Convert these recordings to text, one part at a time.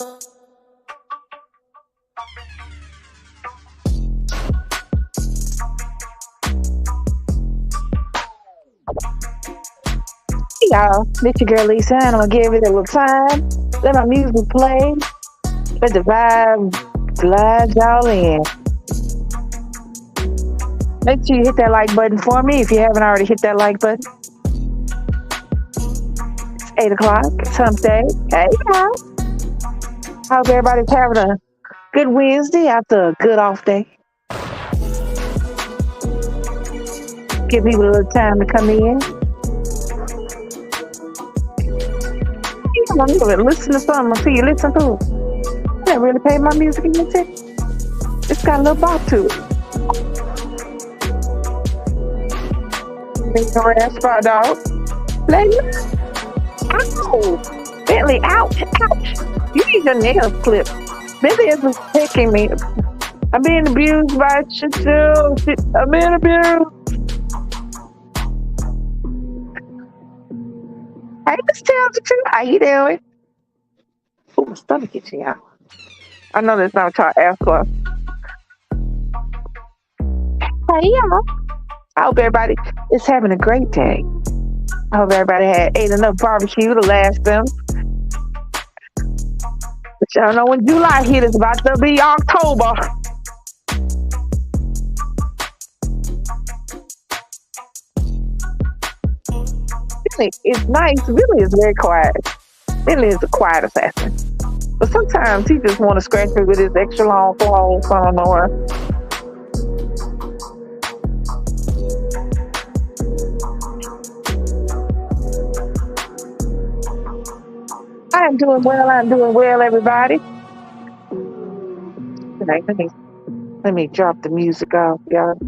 Hey y'all, this your girl Lisa, and I'm gonna give it a little time. Let my music play. Let the vibe glide y'all in. Make sure you hit that like button for me if you haven't already hit that like button. It's 8 o'clock. It's hump day. Hey y'all. Hope everybody's having a good Wednesday after a good off day. Give people a little time to come in. I'm gonna listen to something until you listen to it. I didn't really pay my music attention. It's got a little bop to it. Make your ass spot dog. Let me. Ow! Bentley, ouch, ouch. You need your nails clipped. Bentley is taking me. I'm being abused by shit too. I'm being abused. Hey, Miss Townsend, how you doing? Oh, my stomach itching out. I know that's not what y'all asked for. Hey, y'all. I hope everybody is having a great day. I hope everybody ate enough barbecue to last them. But y'all know when July hit, it's about to be October. Billy is nice. Billy is very quiet. Billy is a quiet assassin. But sometimes he just want to scratch me with his extra long claws. I don't know why. I'm doing well, everybody. Right, let me drop the music off, y'all.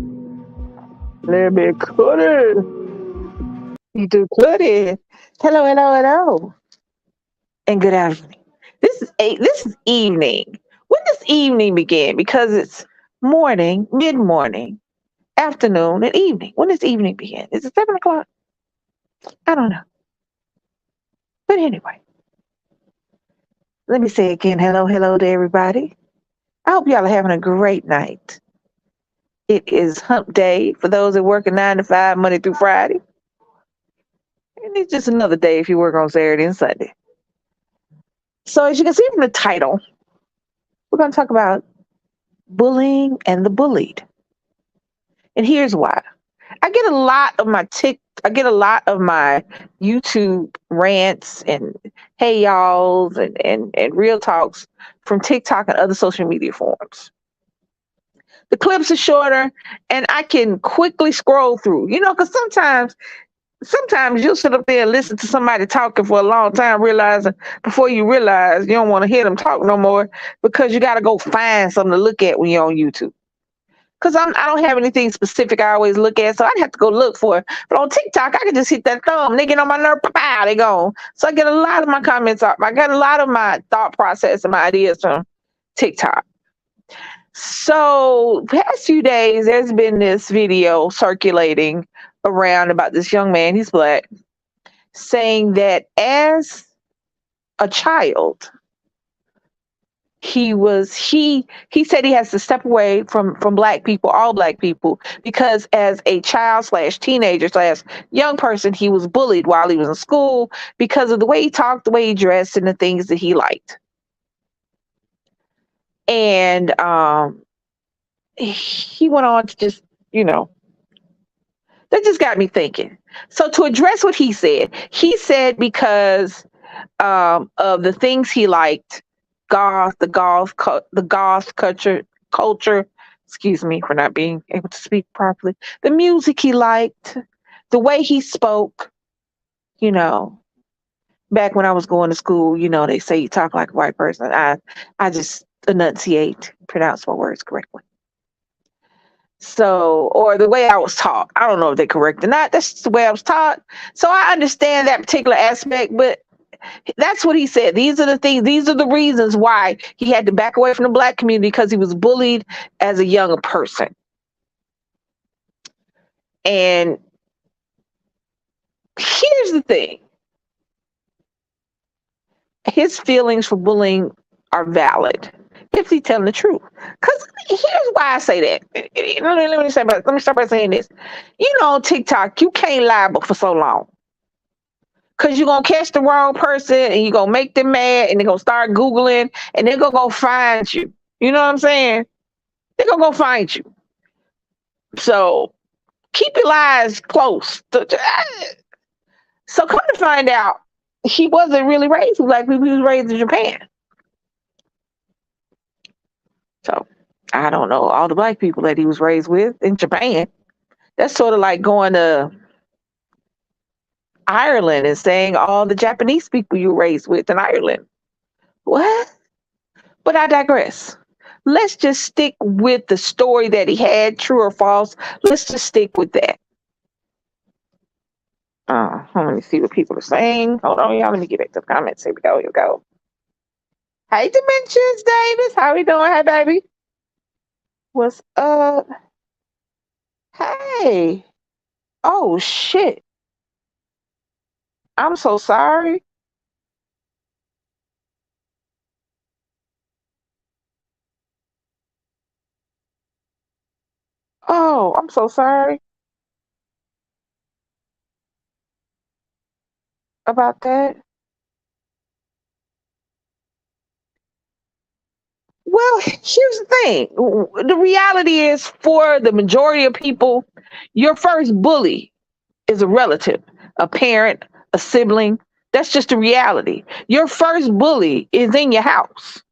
Let me cut it. You do cut it. Hello. And good afternoon. This is evening. When does evening begin? Because it's morning, mid-morning, afternoon, and evening. When does evening begin? Is it 7 o'clock? I don't know. But anyway, let me say again, hello to everybody. I hope y'all are having a great night. It is hump day for those that work a 9 to 5, Monday through Friday. And it's just another day if you work on Saturday and Sunday. So as you can see from the title, we're going to talk about bullying and the bullied. And here's why. I get a lot of my YouTube rants and hey y'alls and real talks from TikTok and other social media forums. The clips are shorter and I can quickly scroll through, because sometimes you'll sit up there and listen to somebody talking for a long time, before you realize you don't want to hear them talk no more because you got to go find something to look at when you're on YouTube. Because I don't have anything specific I always look at, so I'd have to go look for it. But on TikTok, I can just hit that thumb. They get on my nerve, pow, they gone. So I get a lot of my comments up. I got a lot of my thought process and my ideas from TikTok. So past few days, there's been this video circulating around about this young man, he's Black, saying that as a child, he said he has to step away from Black people, all Black people, because as a child / teenager / young person, he was bullied while he was in school because of the way he talked, the way he dressed, and the things that he liked. And he went on to just, that just got me thinking. So to address what he said because of the things he liked, the goth culture. Excuse me for not being able to speak properly. The music he liked, the way he spoke. Back when I was going to school, they say you talk like a white person. I just enunciate, pronounce my words correctly. So, or the way I was taught. I don't know if they're correct or not. That's just the way I was taught. So I understand that particular aspect, but that's what he said. These are the things, these are the reasons why he had to back away from the Black community, because he was bullied as a younger person. And here's the thing. His feelings for bullying are valid if he's telling the truth. Because here's why I say that. Let me start by saying this. You know, on TikTok, you can't lie but for so long. Because you're going to catch the wrong person and you're going to make them mad and they're going to start Googling and they're going to go find you. You know what I'm saying? They're going to go find you. So keep your lies close. So come to find out, he wasn't really raised with black people. He was raised in Japan. So I don't know all the black people that he was raised with in Japan. That's sort of like going to Ireland and saying all the Japanese people you were raised with in Ireland. What? But I digress. Let's just stick with the story that he had, true or false. Let's just stick with that. Let me see what people are saying. Hold on, y'all. Let me get back to the comments. Here we go. Here we go. Hey, Dimensions, Davis. How we doing? Hey, baby. What's up? Hey. Oh, shit. I'm so sorry. Oh, I'm so sorry about that. Well, here's the thing. The reality is, for the majority of people, your first bully is a relative, a parent, a sibling. That's just the reality. Your first bully is in your house.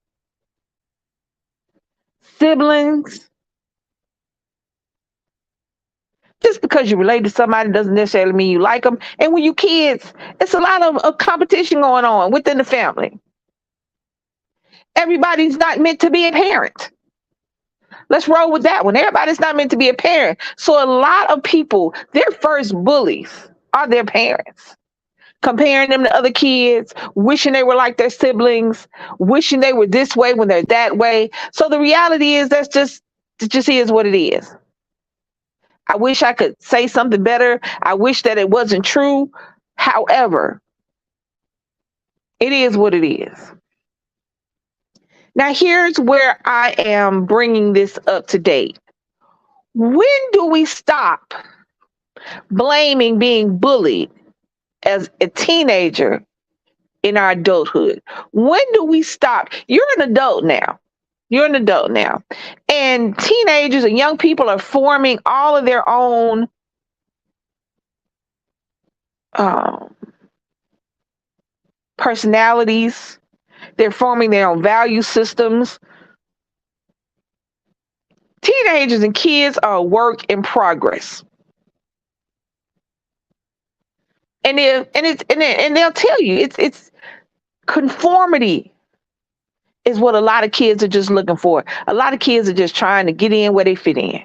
Siblings, just because you relate to somebody doesn't necessarily mean you like them. And when you kids, it's a lot of competition going on within the family. Everybody's not meant to be a parent. Let's roll with that one. Everybody's not meant to be a parent. So a lot of people, their first bullies are their parents. Comparing them to other kids, wishing they were like their siblings, wishing they were this way when they're that way. So the reality is it just is what it is. I wish I could say something better. I wish that it wasn't true. However, it is what it is. Now, here's where I am bringing this up to date. When do we stop blaming being bullied as a teenager in our adulthood? When do we stop? You're an adult now. You're an adult now. And teenagers and young people are forming all of their own personalities. They're forming their own value systems. Teenagers and kids are a work in progress. And they'll tell you it's conformity is what a lot of kids are just looking for. A lot of kids are just trying to get in where they fit in.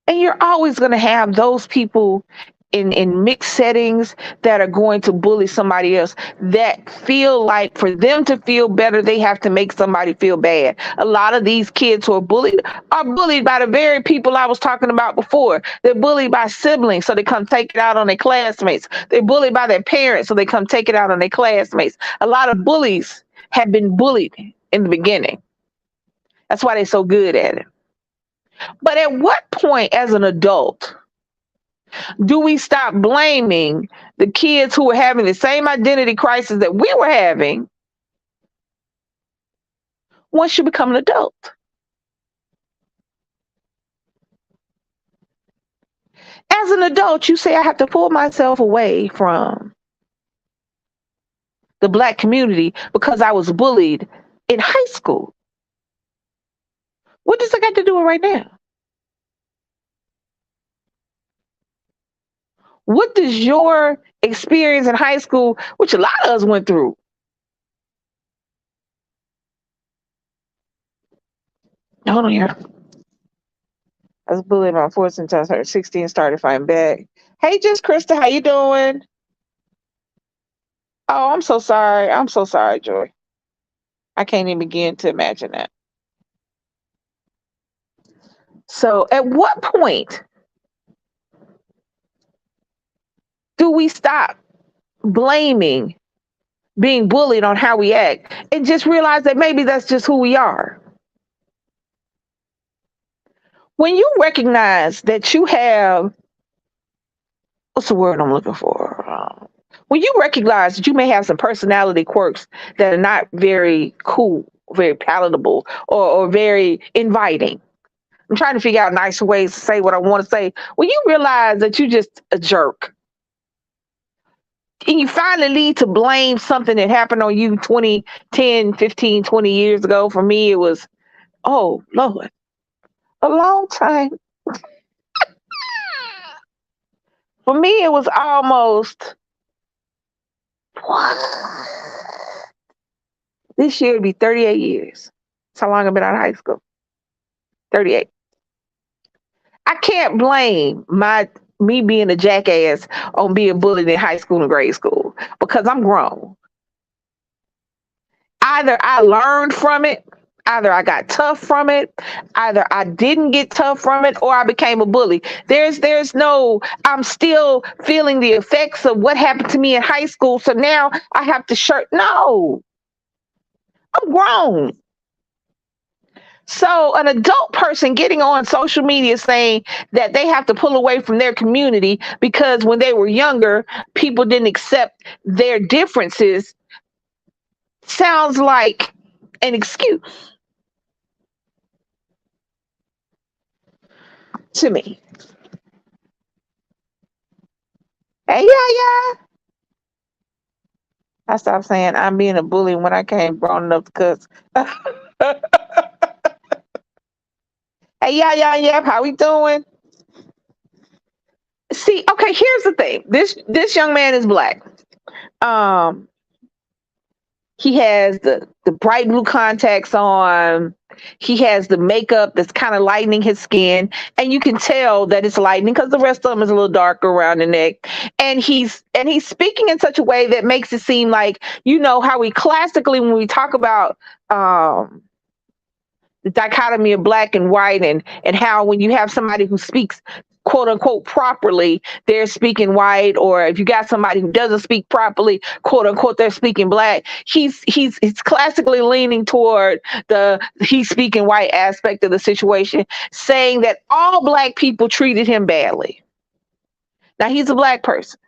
And you're always going to have those people in mixed settings that are going to bully somebody else, that feel like for them to feel better, they have to make somebody feel bad. A lot of these kids who are bullied by the very people I was talking about before. They're bullied by siblings, so they come take it out on their classmates. They're bullied by their parents, so they come take it out on their classmates. A lot of bullies have been bullied in the beginning. That's why they're so good at it. But at what point as an adult do we stop blaming the kids who are having the same identity crisis that we were having once you become an adult? As an adult, you say, I have to pull myself away from the Black community because I was bullied in high school. What does that got to do with right now? What does your experience in high school, which a lot of us went through, hold on here. I was bullied by 14 until I was 16, started fighting back. Hey, just Krista, how you doing? Oh, I'm so sorry. I'm so sorry, Joy. I can't even begin to imagine that. So at what point do we stop blaming being bullied on how we act, and just realize that maybe that's just who we are. When you recognize that you have, what's the word I'm looking for? When you recognize that you may have some personality quirks that are not very cool, very palatable, or very inviting. I'm trying to figure out nicer ways to say what I want to say. When you realize that you're just a jerk, and you finally need to blame something that happened on you 20, 10, 15, 20 years ago. For me, it was, oh, Lord, a long time. For me, it was almost, this year would be 38 years. That's how long I've been out of high school. 38. I can't blame me being a jackass on being bullied in high school and grade school because I'm grown. Either I learned from it, either I got tough from it, either I didn't get tough from it, or I became a bully. There's no, I'm still feeling the effects of what happened to me in high school, so now I have to no. I'm grown. So an adult person getting on social media saying that they have to pull away from their community because when they were younger, people didn't accept their differences sounds like an excuse to me. Hey, yeah. I stopped saying I'm being a bully when I came grown enough to cuss. Hey, yeah. How we doing? See, okay, here's the thing. This young man is black. Um, he has the bright blue contacts on. He has the makeup that's kind of lightening his skin, and you can tell that it's lightening because the rest of him is a little darker around the neck. And he's speaking in such a way that makes it seem like, you know how we classically, when we talk about the dichotomy of black and white, and how when you have somebody who speaks quote unquote properly, they're speaking white, or if you got somebody who doesn't speak properly, quote unquote, they're speaking black. He's classically leaning toward the he's speaking white aspect of the situation, saying that all black people treated him badly. Now he's a black person,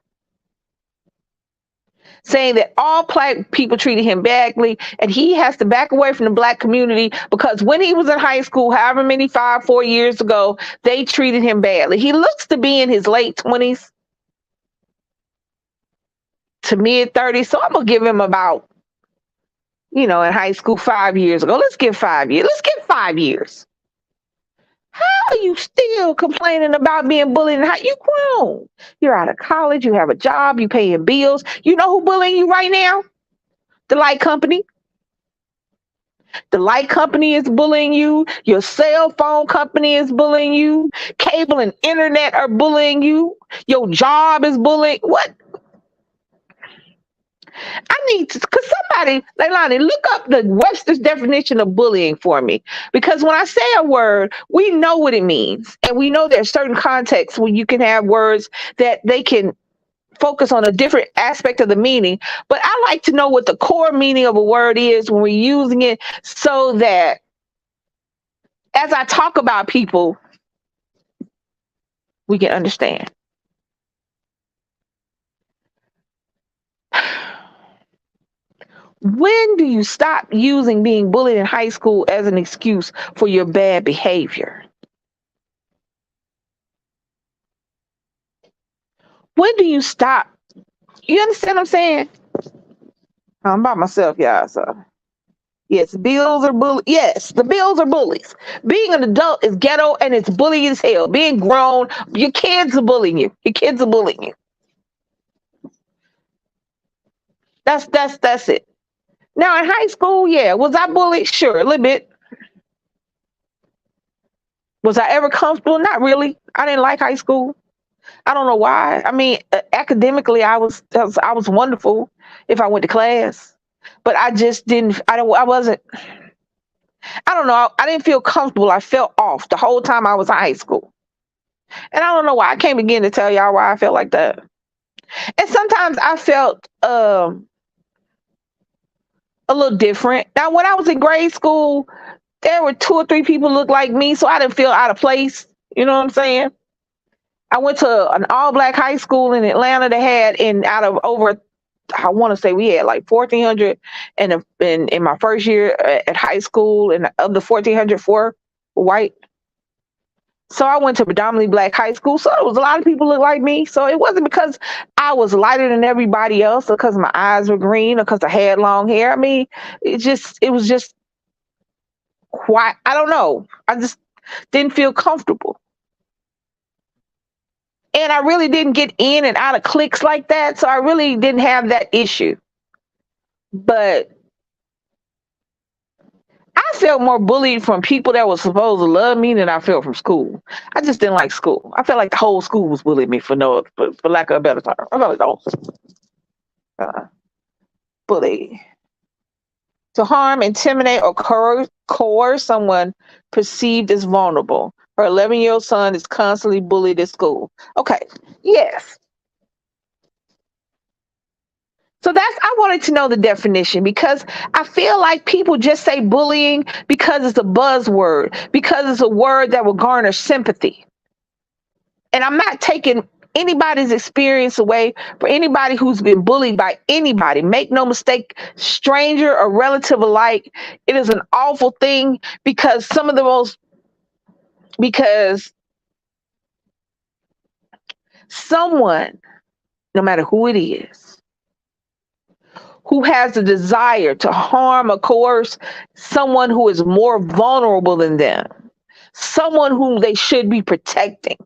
saying that all black people treated him badly, and he has to back away from the black community because when he was in high school, however many 4 years ago, they treated him badly. He looks to be in his late 20s to mid 30s, so I'm gonna give him about, in high school 5 years ago. Let's give 5 years. Let's give 5 years. How are you still complaining about being bullied? You grown. You're out of college. You have a job. You paying bills. You know who bullying you right now? The light company. The light company is bullying you. Your cell phone company is bullying you. Cable and internet are bullying you. Your job is bullying. What? I need to, because somebody, Leilani, look up the Webster's definition of bullying for me. Because when I say a word, we know what it means. And we know there's certain contexts where you can have words that they can focus on a different aspect of the meaning. But I like to know what the core meaning of a word is when we're using it, so that as I talk about people, we can understand. When do you stop using being bullied in high school as an excuse for your bad behavior? When do you stop? You understand what I'm saying? I'm by myself, y'all. So, yes, bills are bullies. Yes, the bills are bullies. Being an adult is ghetto and it's bullying as hell. Being grown, your kids are bullying you. Your kids are bullying you. That's it. Now in high school, yeah, was I bullied? Sure, a little bit. Was I ever comfortable? Not really. I didn't like high school. I don't know why. I mean, academically, I was wonderful if I went to class, but I just didn't. I wasn't. I don't know. I didn't feel comfortable. I felt off the whole time I was in high school, and I don't know why. I can't begin to tell y'all why I felt like that. And sometimes I felt a little different. Now, when I was in grade school, there were two or three people look like me, so I didn't feel out of place. You know what I'm saying? I went to an all black high school in Atlanta that had out of over, I want to say we had like 1,400 in my first year at high school, and of the 1,400, four were white. So I went to predominantly black high school. So it was a lot of people look like me. So it wasn't because I was lighter than everybody else, or because my eyes were green, or because I had long hair. I mean, it was just quite, I don't know. I just didn't feel comfortable. And I really didn't get in and out of cliques like that. So I really didn't have that issue. But I felt more bullied from people that were supposed to love me than I felt from school. I just didn't like school. I felt like the whole school was bullying me for lack of a better term. I felt like the whole bully. To harm, intimidate, or coerce someone perceived as vulnerable. Her 11-year-old son is constantly bullied at school. Okay, yes. So I wanted to know the definition, because I feel like people just say bullying because it's a buzzword, because it's a word that will garner sympathy. And I'm not taking anybody's experience away for anybody who's been bullied by anybody. Make no mistake, stranger or relative alike, it is an awful thing, because someone, no matter who it is, who has the desire to harm or coerce someone who is more vulnerable than them, someone who they should be protecting,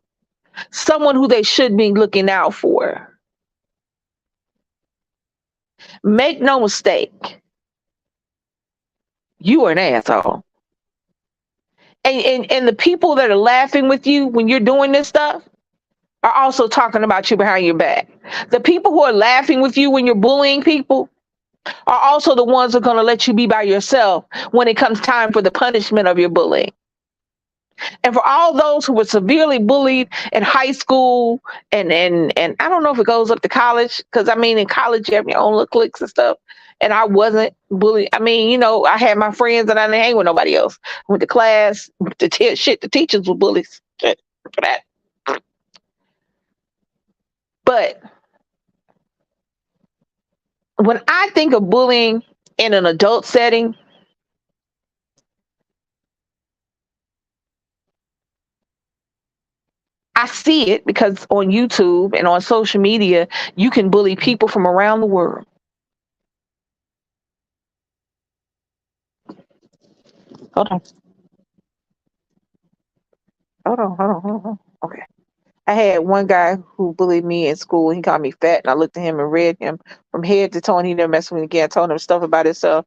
someone who they should be looking out for. Make no mistake, you are an asshole. And the people that are laughing with you when you're doing this stuff are also talking about you behind your back. The people who are laughing with you when you're bullying people are also the ones who are going to let you be by yourself when it comes time for the punishment of your bullying. And for all those who were severely bullied in high school, and I don't know if it goes up to college, because I mean, in college you have your own little cliques and stuff. And I wasn't bullied. I mean, I had my friends and I didn't hang with nobody else. I went to class. The teachers were bullies. Shit for that. But when I think of bullying in an adult setting, I see it because on YouTube and on social media, you can bully people from around the world. Hold on. Hold on. Okay. I had one guy who bullied me in school. He called me fat, and I looked at him and read him from head to toe, and he never messed with me again. I told him stuff about himself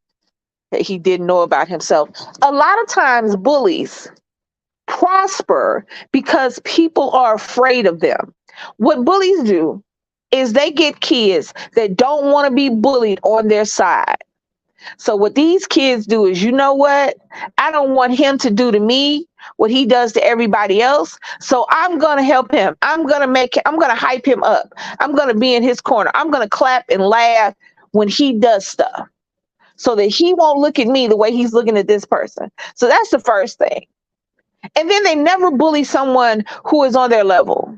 that he didn't know about himself. A lot of times, bullies prosper because people are afraid of them. What bullies do is they get kids that don't want to be bullied on their side. So what these kids do is, you know what? I don't want him to do to me what he does to everybody else. So I'm going to help him. I'm going to hype him up. I'm going to be in his corner. I'm going to clap and laugh when he does stuff so that he won't look at me the way he's looking at this person. So that's the first thing. And then they never bully someone who is on their level.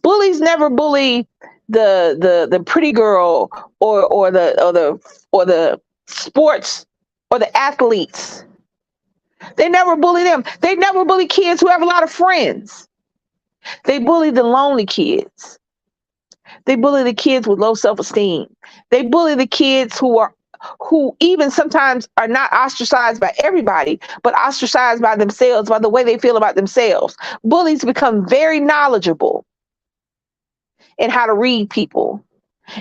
Bullies never bully the pretty girl or the sports or the athletes. They never bully them. They never bully kids who have a lot of friends. They bully the lonely kids. They bully the kids with low self-esteem. They bully the kids who even sometimes are not ostracized by everybody, but ostracized by themselves, by the way they feel about themselves. Bullies become very knowledgeable in how to read people,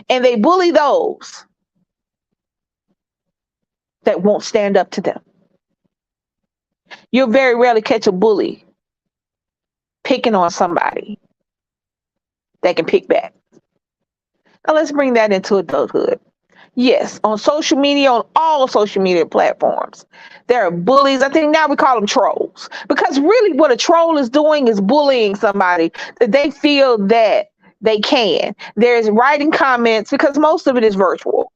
and they bully those that won't stand up to them. You'll very rarely catch a bully picking on somebody that can pick back. Now let's bring that into adulthood. Yes, on social media, on all social media platforms, there are bullies. I think now we call them trolls, because really what a troll is doing is bullying somebody that they feel that they can. There's writing comments, because most of it is virtual.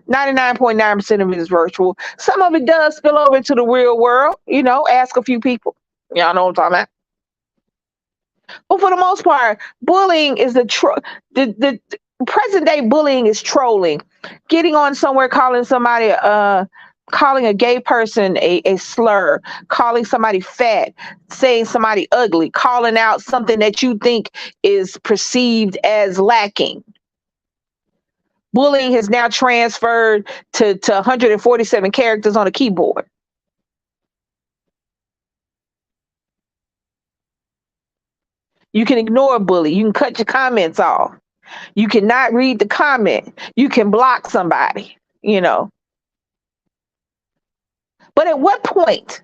99.9% of it is virtual. Some of it does spill over into the real world. Ask a few people. Y'all know what I'm talking about. But for the most part, bullying is the present day bullying is trolling, getting on somewhere, calling a gay person a slur, calling somebody fat, saying somebody ugly, calling out something that you think is perceived as lacking. Bullying has now transferred to 147 characters on a keyboard. You can ignore a bully. You can cut your comments off. You cannot read the comment. You can block somebody. But at what point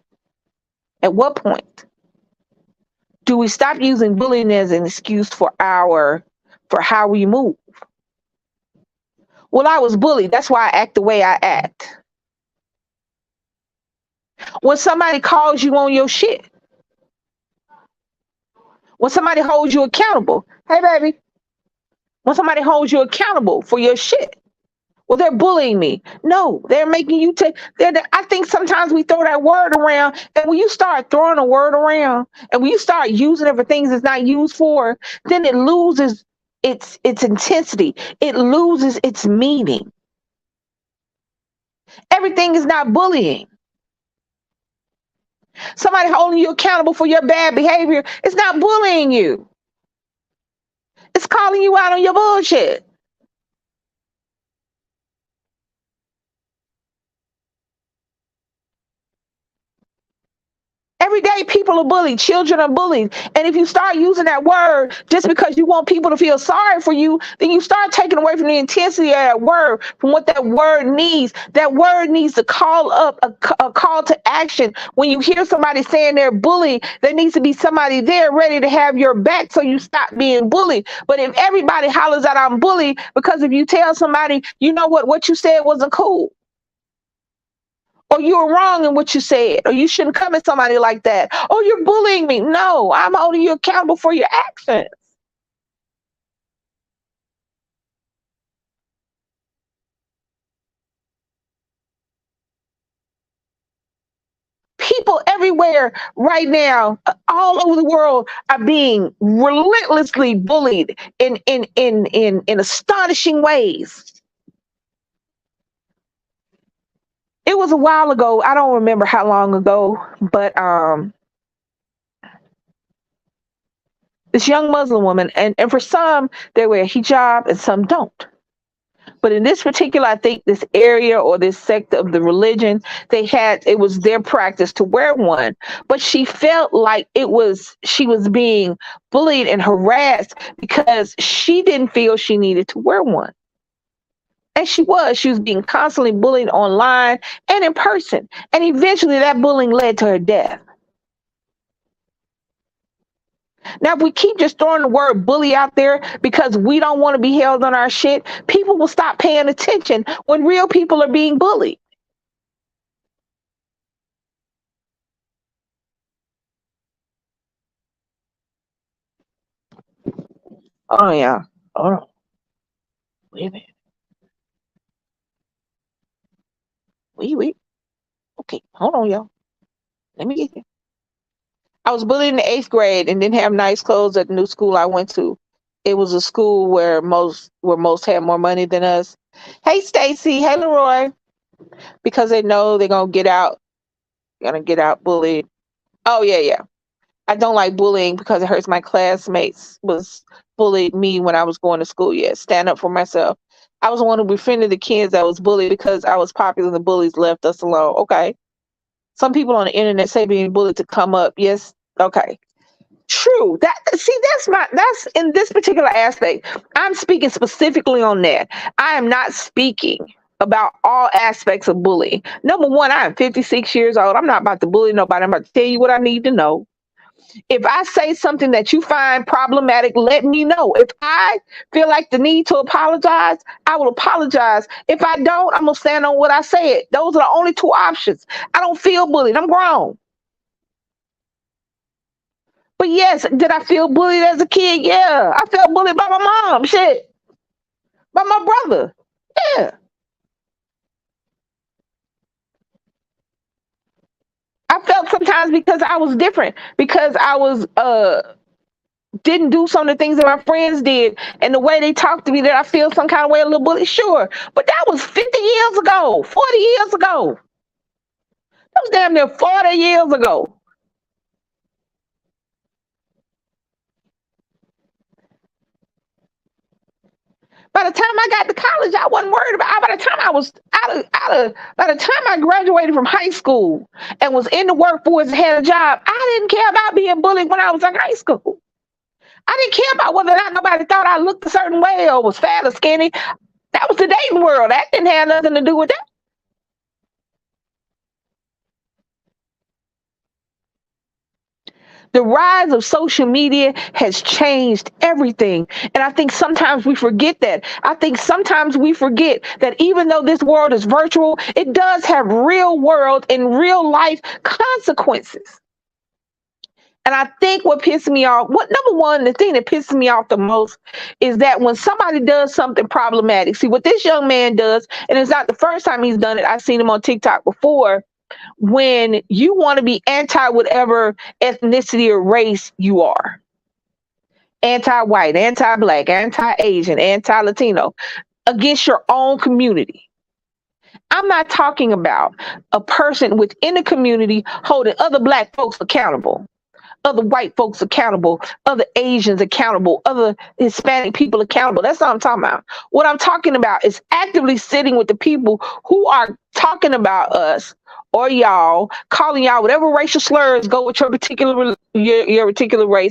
do we stop using bullying as an excuse for how we move? Well, I was bullied. That's why I act the way I act. When somebody calls you on your shit, when somebody holds you accountable, hey baby, when somebody holds you accountable for your shit, well, they're bullying me. No, they're making you take. I think sometimes we throw that word around, and when you start throwing a word around, and when you start using it for things it's not used for, then it loses its intensity. It loses its meaning. Everything is not bullying. Somebody holding you accountable for your bad behavior, it's not bullying you. It's calling you out on your bullshit. Every day, people are bullied. Children are bullied. And if you start using that word just because you want people to feel sorry for you, then you start taking away from the intensity of that word, from what that word needs. That word needs to call up a call to action. When you hear somebody saying they're bullied, there needs to be somebody there ready to have your back so you stop being bullied. But if everybody hollers out, I'm bullied, because if you tell somebody, you know what you said wasn't cool, or you were wrong in what you said, or you shouldn't come at somebody like that, or you're bullying me. No, I'm holding you accountable for your actions. People everywhere right now, all over the world, are being relentlessly bullied in astonishing ways. It was a while ago. I don't remember how long ago, but this young Muslim woman, and for some, they wear hijab and some don't. But in this particular, I think this area or this sect of the religion, it was their practice to wear one. But she felt like she was being bullied and harassed because she didn't feel she needed to wear one. And she was being constantly bullied online and in person. And eventually that bullying led to her death. Now, if we keep just throwing the word bully out there because we don't want to be held on our shit, people will stop paying attention when real people are being bullied. Oh, yeah. Hold on. Wait a minute. Wait. Okay, hold on, y'all. Let me get here. I was bullied in the 8th grade and didn't have nice clothes at the new school I went to. It was a school where most had more money than us. Hey, Stacy. Hey, Leroy. Because they know they're gonna get out bullied. Oh yeah. I don't like bullying because it hurts my classmates was bullied me when I was going to school. Yeah, stand up for myself. I was the one who befriended the kids that was bullied because I was popular and the bullies left us alone. Okay. Some people on the internet say being bullied to come up. Yes. Okay. True. That's in this particular aspect. I'm speaking specifically on that. I am not speaking about all aspects of bullying. Number one, I am 56 years old. I'm not about to bully nobody. I'm about to tell you what I need to know. If I say something that you find problematic, let me know. If I feel like the need to apologize, I will apologize. If I don't, I'm going to stand on what I said. Those are the only two options. I don't feel bullied. I'm grown. But yes, did I feel bullied as a kid? Yeah. I felt bullied by my mom. Shit. By my brother. Yeah. sometimes because I was different, because I was didn't do some of the things that my friends did, and the way they talked to me, that I feel some kind of way, a little bully. Sure, but that was 50 years ago, 40 years ago. That was damn near 40 years ago. By the time I got to college, I wasn't worried about. By the time I was by the time I graduated from high school and was in the workforce and had a job, I didn't care about being bullied when I was in high school. I didn't care about whether or not nobody thought I looked a certain way or was fat or skinny. That was the dating world. That didn't have nothing to do with that. The rise of social media has changed everything. And I think sometimes we forget that. I think sometimes we forget that even though this world is virtual, it does have real world and real life consequences. And I think what pisses me off, what number one, the thing that pisses me off the most is that when somebody does something problematic, see what this young man does, and it's not the first time he's done it. I've seen him on TikTok before. When you want to be anti whatever ethnicity or race you are, anti-white, anti-black, anti-Asian, anti-Latino, against your own community. I'm not talking about a person within the community holding other black folks accountable, other white folks accountable, other Asians accountable, other Hispanic people accountable. That's what I'm talking about. What I'm talking about is actively sitting with the people who are talking about us or y'all, calling y'all whatever racial slurs go with your particular race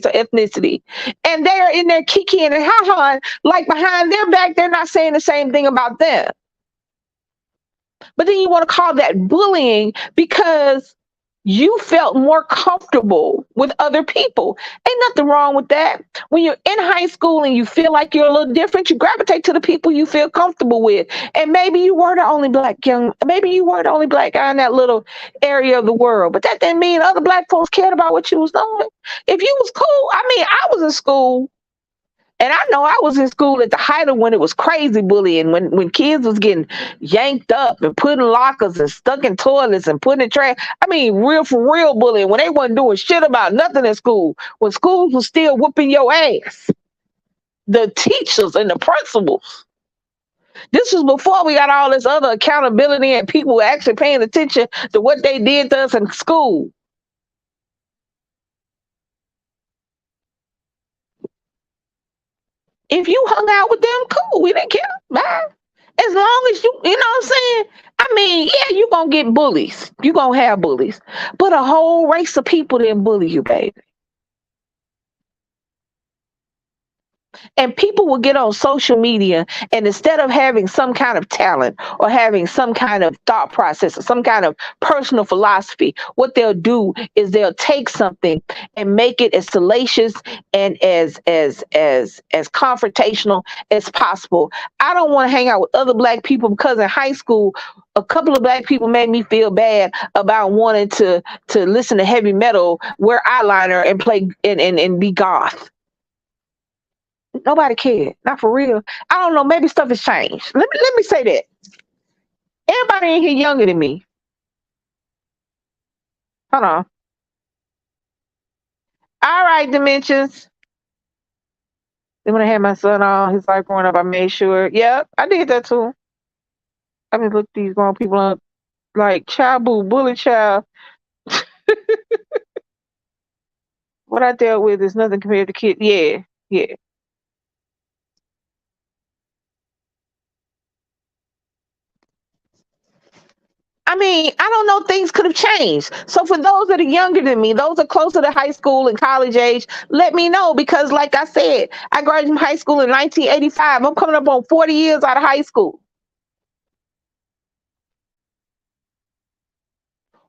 or ethnicity. And they're in there kicking and ha-ha, like behind their back, they're not saying the same thing about them. But then you want to call that bullying because you felt more comfortable with other people. Ain't nothing wrong with that. When you're in high school and you feel like you're a little different, you gravitate to the people you feel comfortable with. And maybe you were the only maybe you were the only black guy in that little area of the world. But that didn't mean other black folks cared about what you was doing. If you was cool, I mean, I was in school. And I know I was in school at the height of when it was crazy bullying, when kids was getting yanked up and put in lockers and stuck in toilets and put in trash. I mean, real for real bullying, when they wasn't doing shit about nothing in school, when schools was still whooping your ass. The teachers and the principals. This was before we got all this other accountability and people actually paying attention to what they did to us in school. If you hung out with them, cool. We didn't care. Bye. As long as you know what I'm saying? I mean, yeah, you gonna get bullies. You gonna have bullies. But a whole race of people didn't bully you, baby. And people will get on social media, and instead of having some kind of talent or having some kind of thought process or some kind of personal philosophy, what they'll do is they'll take something and make it as salacious and as confrontational as possible. I don't want to hang out with other black people because in high school a couple of black people made me feel bad about wanting to listen to heavy metal, wear eyeliner, and play and be goth. Nobody cared. Not for real. I don't know. Maybe stuff has changed. Let me say that. Everybody in here younger than me. Hold on. All right, dimensions. Then when I had my son on, his life growing up, I made sure. Yeah, I did that too. I just looked these grown people up like child boo, bully child. What I dealt with is nothing compared to kids. Yeah, yeah. I mean, I don't know, things could have changed. So for those that are younger than me, those are closer to high school and college age, let me know because like I said, I graduated from high school in 1985. I'm coming up on 40 years out of high school.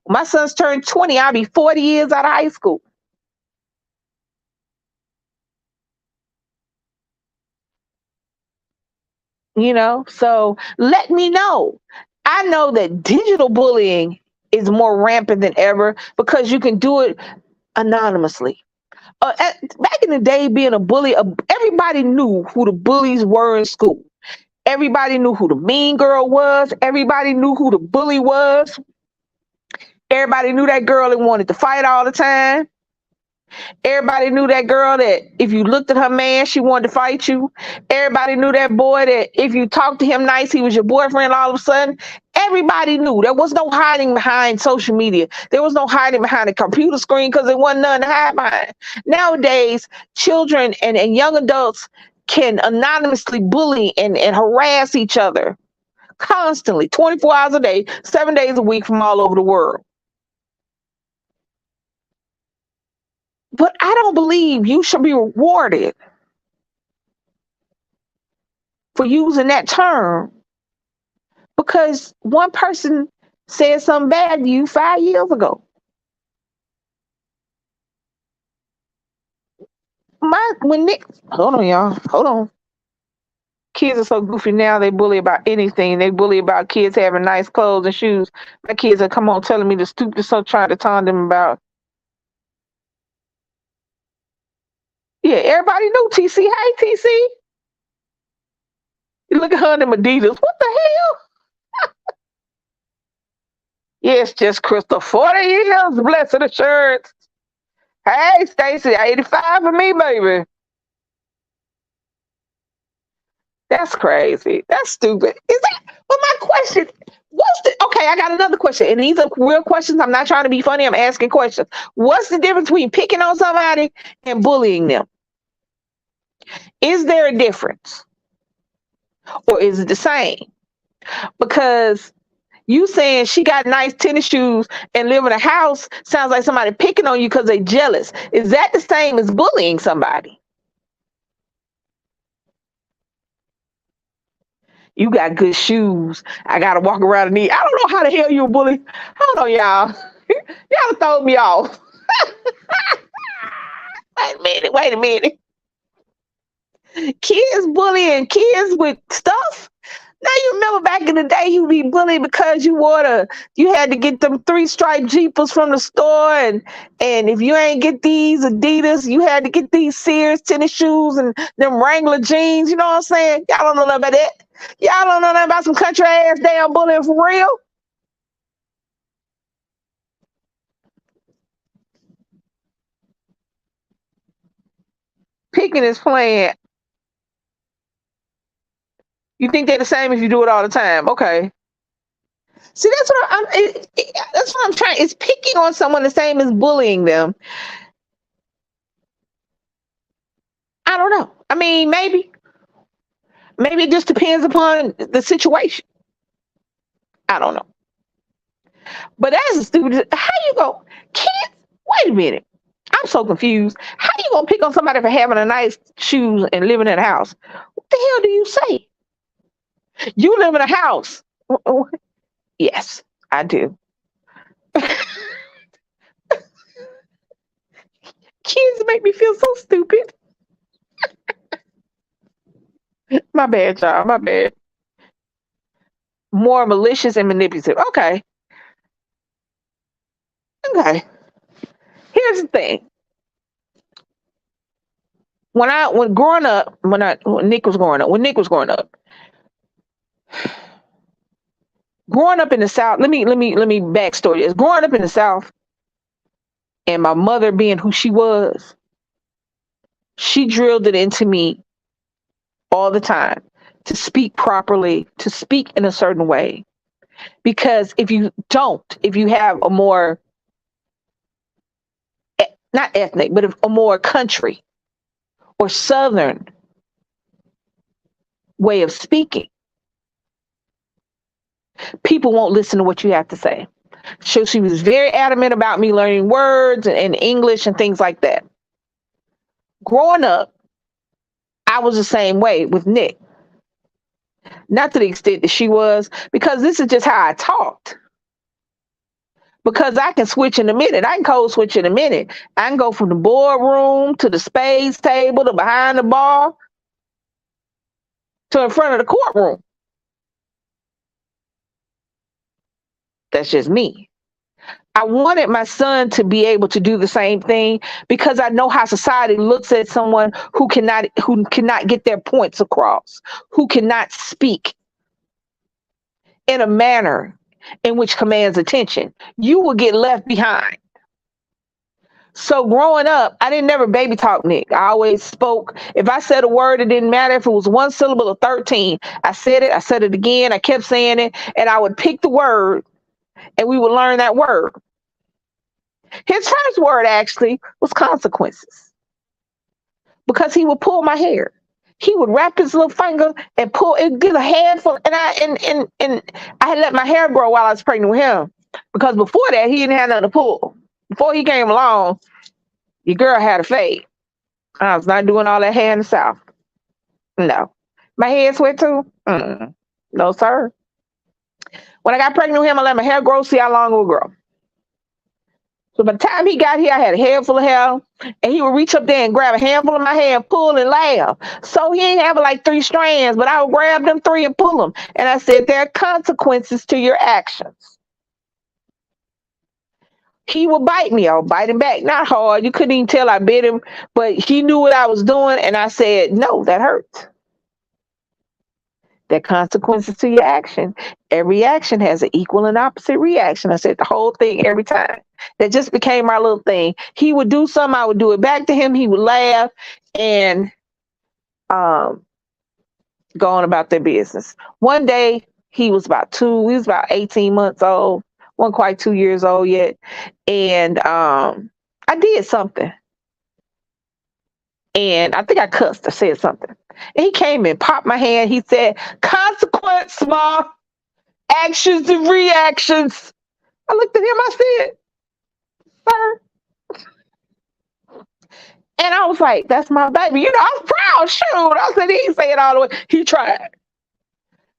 My son's turned 20, I'll be 40 years out of high school. So let me know. I know that digital bullying is more rampant than ever because you can do it anonymously. Back in the day, being a bully, everybody knew who the bullies were in school. Everybody knew who the mean girl was. Everybody knew who the bully was. Everybody knew that girl and wanted to fight all the time. Everybody knew that girl that if you looked at her man, she wanted to fight you. Everybody knew that boy that if you talked to him nice, he was your boyfriend all of a sudden. Everybody knew. There was no hiding behind social media. There was no hiding behind a computer screen because there wasn't nothing to hide behind. Nowadays, children and young adults can anonymously bully and harass each other constantly, 24 hours a day, 7 days a week from all over the world. But I don't believe you should be rewarded for using that term because one person said something bad to you 5 years ago. When Nick, hold on, y'all, hold on. Kids are so goofy now. They bully about anything. They bully about kids having nice clothes and shoes. My kids are come on telling me the stupid stuff trying to taunt them about. Yeah, everybody knew TC. Hey, TC. You look at her in them Adidas. What the hell? Yes, just Crystal. 40 years, blessed assurance. Hey, Stacy, 85 for me, baby. That's crazy. That's stupid. Is that? But my question, okay, I got another question. And these are real questions. I'm not trying to be funny. I'm asking questions. What's the difference between picking on somebody and bullying them? Is there a difference? Or is it the same? Because you saying she got nice tennis shoes and live in a house sounds like somebody picking on you because they're jealous. Is that the same as bullying somebody? You got good shoes. I gotta walk around and eat. I don't know how the hell you a bully. Hold on, y'all. Y'all throw me off. Wait a minute. Kids bullying kids with stuff. Now you remember back in the day you be bullied because you had to get them 3-stripe Jeepers from the store and if you ain't get these Adidas, you had to get these Sears tennis shoes and them Wrangler jeans, you know what I'm saying? Y'all don't know nothing about that. Y'all don't know nothing about some country ass damn bullying for real. Picking is playing. You think they're the same if you do it all the time? Okay. See, that's what I'm trying. Is picking on someone the same as bullying them? I don't know. I mean, maybe it just depends upon the situation. I don't know. But that's a stupid. How you go, kids? Wait a minute. I'm so confused. How you gonna pick on somebody for having a nice shoes and living in a house? What the hell do you say? You live in a house. Yes, I do. Kids make me feel so stupid. My bad, y'all. My bad. More malicious and manipulative. Okay. Okay. Here's the thing. When Nick was growing up, growing up in the South, let me backstory this. Growing up in the South and my mother being who she was, she drilled it into me all the time to speak properly, to speak in a certain way. Because if you have a more, not ethnic, but a more country or Southern way of speaking, people won't listen to what you have to say. So she was very adamant about me learning words and English and things like that. Growing up, I was the same way with Nick. Not to the extent that she was, because this is just how I talked. Because I can switch in a minute. I can code switch in a minute. I can go from the boardroom to the spades table to behind the bar to in front of the courtroom. That's just me. I wanted my son to be able to do the same thing because I know how society looks at someone who cannot get their points across, who cannot speak in a manner and which commands attention. You will get left behind. So growing up, I didn't never baby talk Nick. I always spoke. If I said a word, it didn't matter if it was one syllable or 13. I said it again, I kept saying it, and I would pick the word and we would learn that word. His first word actually was consequences because he would pull my hair. He would wrap his little finger and pull it, get a handful, and I had let my hair grow while I was pregnant with him because before that he didn't have nothing to pull. Before he came along, your girl had a fade. I was not doing all that hair in the south. No, my head wet too. No sir. When I got pregnant with him, I let my hair grow, see how long it would grow. So by the time he got here, I had a handful of hair, and he would reach up there and grab a handful of my hair and pull and laugh. So he ain't having like 3 strands, but I would grab them 3 and pull them. And I said, there are consequences to your actions. He would bite me. I would bite him back. Not hard. You couldn't even tell I bit him, but he knew what I was doing. And I said, no, that hurts. There are consequences to your action. Every action has an equal and opposite reaction. I said the whole thing every time. That just became my little thing. He would do something, I would do it back to him. He would laugh and um, go on about their business. One day, he was about 18 months old, wasn't quite 2 years old yet. And I did something. And I think I cussed or said something. And he came and popped my hand. He said, consequence, small actions and reactions. I looked at him, I said, sir. And I was like, that's my baby. You know, I was proud. Shoot. I said, he didn't say it all the way. He tried.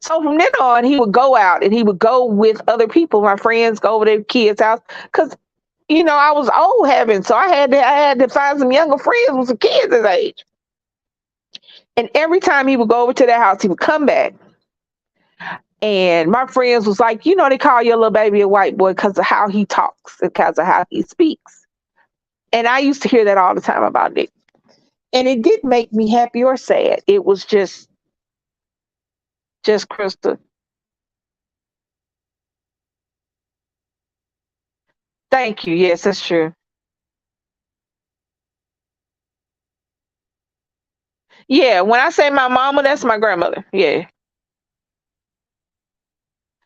So from then on, he would go out and he would go with other people, my friends, go over to their kids' house. Because, you know, I was old having, so I had to find some younger friends with some kids his age. And every time he would go over to their house, he would come back. And my friends was like, you know, they call your little baby a white boy because of how he talks, because of how he speaks. And I used to hear that all the time about Nick. And it didn't make me happy or sad. It was just Krista. Thank you. Yes, that's true. Yeah, when I say my mama, that's my grandmother. Yeah.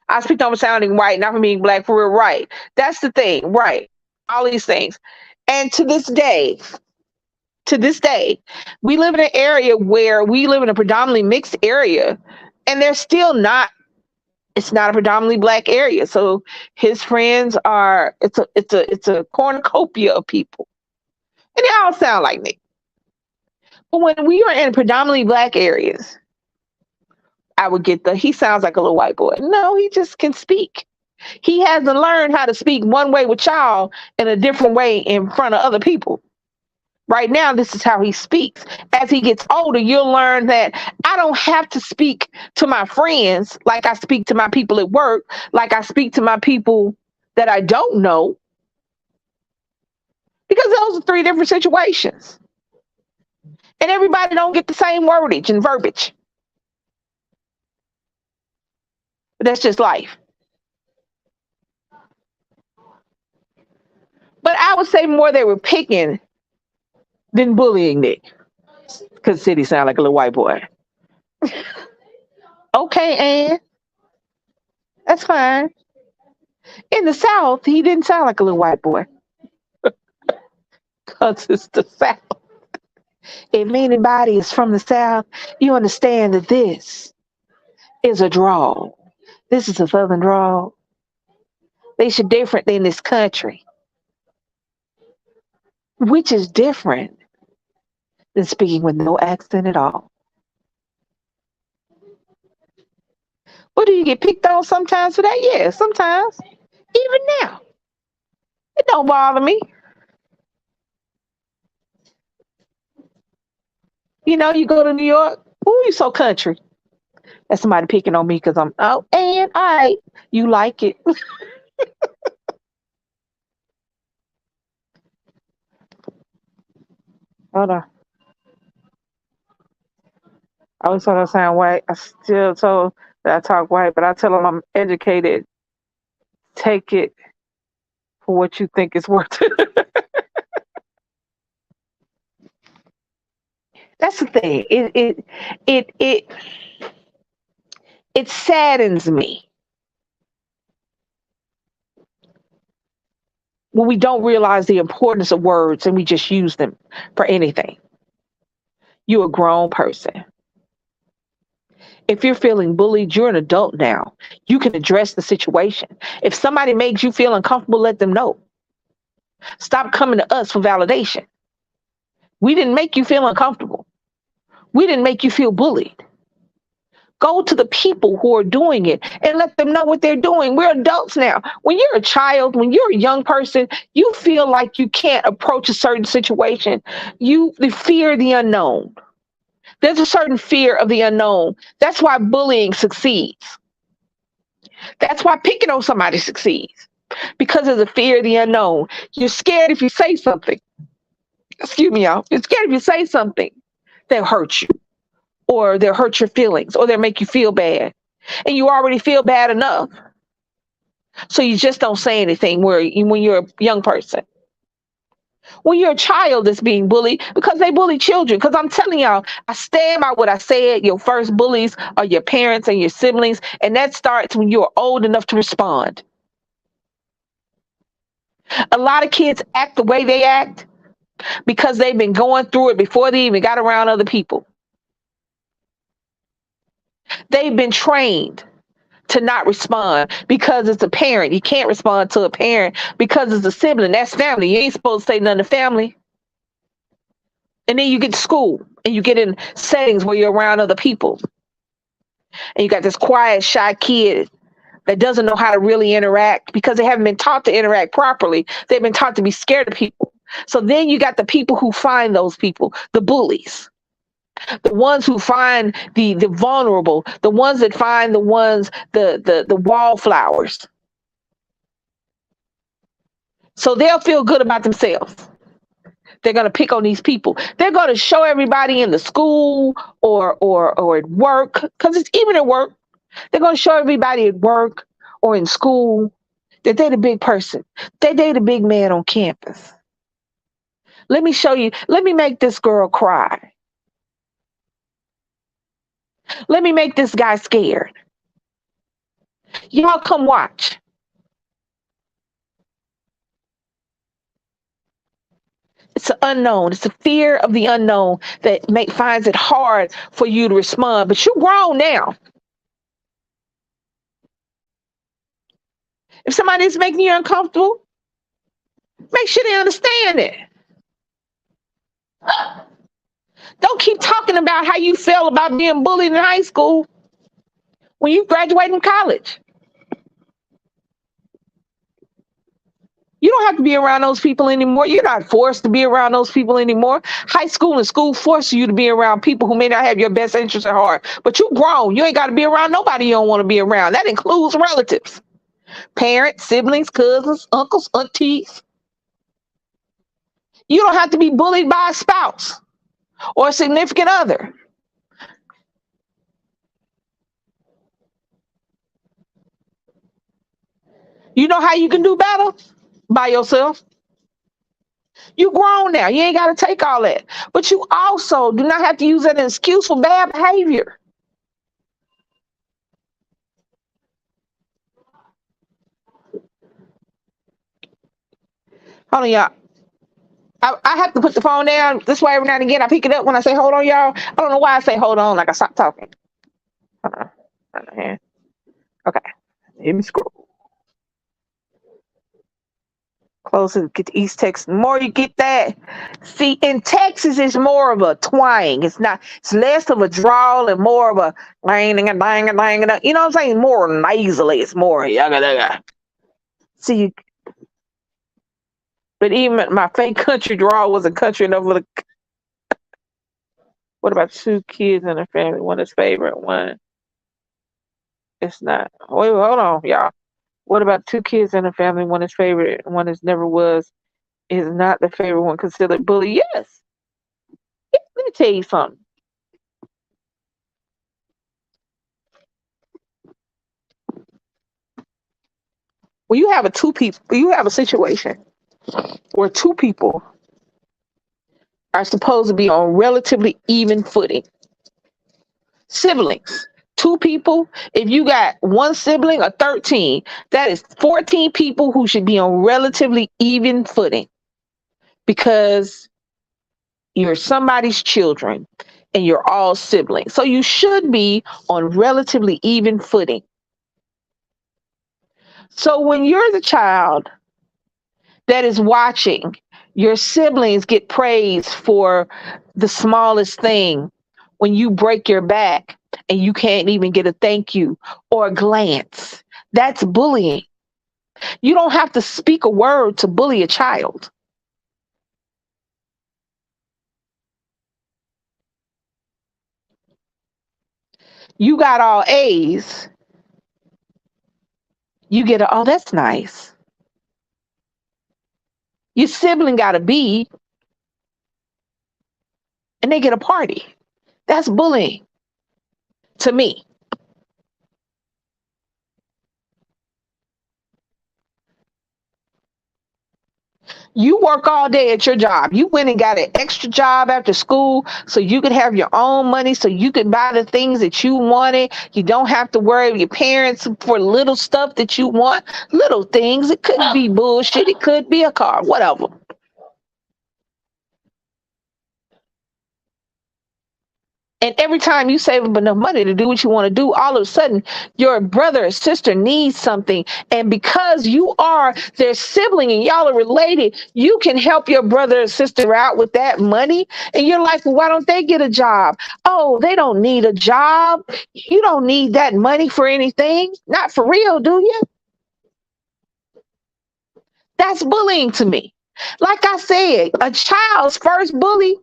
I speak on sounding white, not from being black for real. Right. That's the thing. Right. All these things. And to this day, we live in an area where we live in a predominantly mixed area, and there's still not. It's not a predominantly black area, so his friends are. It's a cornucopia of people, and they all sound like Nick. But when we are in predominantly black areas, I would get the he sounds like a little white boy. No, he just can speak. He hasn't learned how to speak one way with y'all and a different way in front of other people. Right now, this is how he speaks. As he gets older, you'll learn that I don't have to speak to my friends like I speak to my people at work, like I speak to my people that I don't know, because those are 3 different situations. And everybody don't get the same wordage and verbiage. But that's just life. But I would say more they were picking than bullying Nick. Because City sound like a little white boy. Okay, Ann, that's fine. In the South, he didn't sound like a little white boy. Because it's the South. If anybody is from the South, you understand that this is a draw. This is a Southern draw. They should different than this country, which is different than speaking with no accent at all. But do you get picked on sometimes for that? Yeah, sometimes. Even now, it don't bother me. You know, you go to New York, ooh, you so country. That's somebody picking on me because I'm, oh, and all right, you like it. Hold on. I always thought I sound white. I still told that I talk white, but I tell them I'm educated take it for what you think it's worth. That's the thing. It it it saddens me when we don't realize the importance of words and we just use them for anything. You're a grown person. If you're feeling bullied, you're an adult now. You can address the situation. If somebody makes you feel uncomfortable, let them know. Stop coming to us for validation. We didn't make you feel uncomfortable. We didn't make you feel bullied. Go to the people who are doing it and let them know what they're doing. We're adults now. When you're a child, when you're a young person, you feel like you can't approach a certain situation. You the fear of the unknown. There's a certain fear of the unknown. That's why bullying succeeds. That's why picking on somebody succeeds. Because of the fear of the unknown. You're scared if you say something. Excuse me, y'all. You're scared if you say something, they'll hurt you, or they'll hurt your feelings, or they'll make you feel bad. And you already feel bad enough. So you just don't say anything when you're a young person. When you're a child that's being bullied, because they bully children. Because I'm telling y'all, I stand by what I said. Your first bullies are your parents and your siblings. And that starts when you're old enough to respond. A lot of kids act the way they act because they've been going through it before they even got around other people. They've been trained to not respond because it's a parent. You can't respond to a parent because it's a sibling. That's family. You ain't supposed to say nothing to family. And then you get to school and you get in settings where you're around other people. And you got this quiet, shy kid that doesn't know how to really interact because they haven't been taught to interact properly. They've been taught to be scared of people. So then you got the people who find those people, the bullies, the ones who find the vulnerable, the ones that find the ones, the wallflowers. So they'll feel good about themselves. They're going to pick on these people. They're going to show everybody in the school or at work, because it's even at work. They're going to show everybody at work or in school that they're the big person. They're the big man on campus. Let me show you. Let me make this girl cry. Let me make this guy scared. Y'all come watch. It's the unknown. It's the fear of the unknown that finds it hard for you to respond. But you're grown now. If somebody is making you uncomfortable, make sure they understand it. Don't keep talking about how you felt about being bullied in high school when you graduate from college. You don't have to be around those people anymore. You're not forced to be around those people anymore. High school and school force you to be around people who may not have your best interests at heart. But you're grown. You ain't got to be around nobody you don't want to be around. That includes relatives, parents, siblings, cousins, uncles, aunties. You don't have to be bullied by a spouse or a significant other. You know how you can do better? By yourself. You grown now. You ain't got to take all that. But you also do not have to use that as an excuse for bad behavior. Hold on, y'all. I have to put the phone down. This way, every now and again, I pick it up when I say, hold on, y'all. I don't know why I say hold on, like I stopped talking. Hold on. Hold on here. Okay. Let me scroll. Closer, get to East Texas. The more you get that. See, in Texas, it's more of a twang. It's less of a drawl and more of a dang, dang, dang, dang, dang. You know what I'm saying? More nasally. It's more yaga, yaga. See, but even my fake country drawl wasn't country enough for the. What about two kids in the family? One is favorite, one it's not. Wait, hold on, y'all. What about two kids in the family? One is favorite, one is never was. Is not the favorite one considered bully? Yes. Let me tell you something. When you have you have a situation where two people are supposed to be on relatively even footing. Siblings, two people, if you got one sibling or 13, that is 14 people who should be on relatively even footing because you're somebody's children and you're all siblings. So you should be on relatively even footing. So when you're the child that is watching your siblings get praised for the smallest thing, when you break your back and you can't even get a thank you or a glance, that's bullying. You don't have to speak a word to bully a child. You got all A's, you get a, oh, that's nice. Your sibling got a B and they get a party. That's bullying to me. You work all day at your job. You went and got an extra job after school so you could have your own money, so you could buy the things that you wanted. You don't have to worry with your parents for little stuff that you want. Little things. It could be bullshit. It could be a car, whatever. And every time you save up enough money to do what you want to do, all of a sudden your brother or sister needs something. And because you are their sibling and y'all are related, you can help your brother or sister out with that money. And you're like, well, why don't they get a job? Oh, they don't need a job. You don't need that money for anything. Not for real, do you? That's bullying to me. Like I said, a child's first bully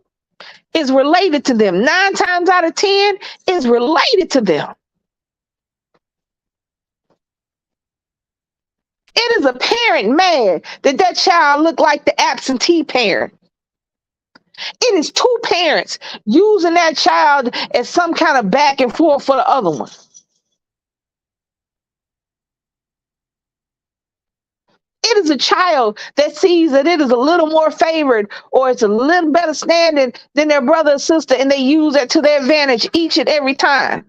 is related to them. 9 times out of 10 is related to them. It is a parent mad that that child looked like the absentee parent. It is two parents using that child as some kind of back and forth for the other one. It is a child that sees that it is a little more favored or it's a little better standing than their brother or sister, and they use that to their advantage each and every time.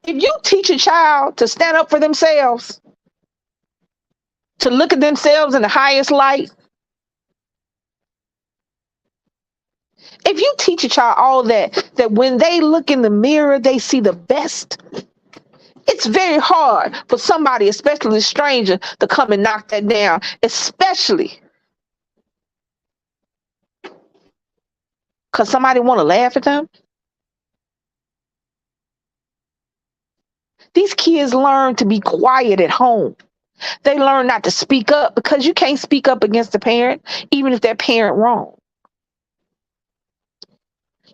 If you teach a child to stand up for themselves, to look at themselves in the highest light, if you teach a child all that, that when they look in the mirror, they see the best, it's very hard for somebody, especially a stranger, to come and knock that down, especially because somebody want to laugh at them. These kids learn to be quiet at home. They learn not to speak up because you can't speak up against the parent, even if that parent wrong.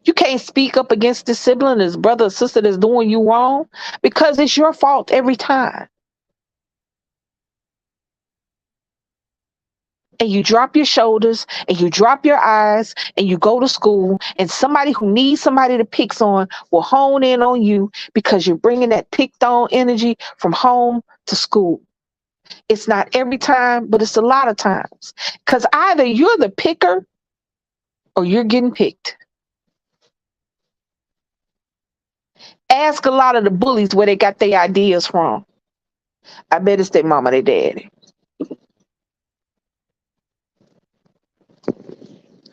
You can't speak up against the sibling, his brother or sister that's doing you wrong because it's your fault every time. And you drop your shoulders and you drop your eyes and you go to school, and somebody who needs somebody to pick on will hone in on you because you're bringing that picked on energy from home to school. It's not every time, but it's a lot of times because either you're the picker or you're getting picked. Ask a lot of the bullies where they got their ideas from. I bet it's their mama, their daddy.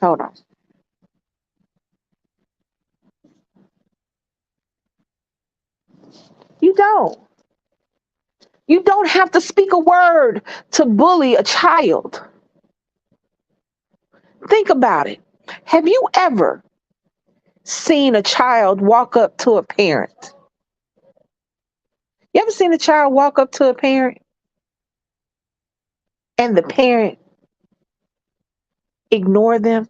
Hold on. You don't. You don't have to speak a word to bully a child. Think about it. Have you ever seen a child walk up to a parent? You ever seen a child walk up to a parent and the parent ignore them?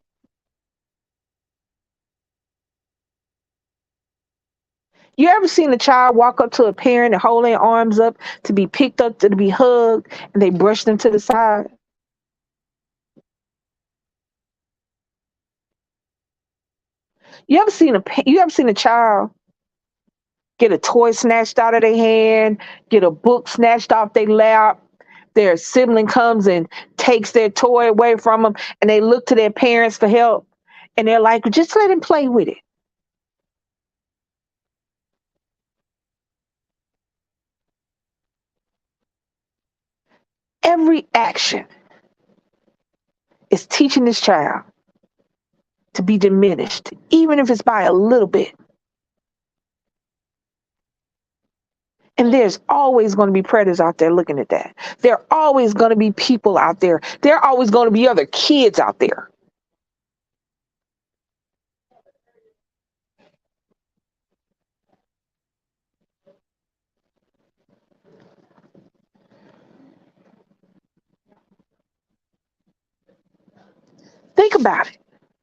You ever seen a child walk up to a parent and hold their arms up to be picked up, to be hugged, and they brush them to the side? You ever seen a child get a toy snatched out of their hand, get a book snatched off their lap. Their sibling comes and takes their toy away from them, and they look to their parents for help, and they're like, just let him play with it. Every action is teaching this child to be diminished, even if it's by a little bit. And there's always going to be predators out there looking at that. There are always going to be people out there. There are always going to be other kids out there. Think about it.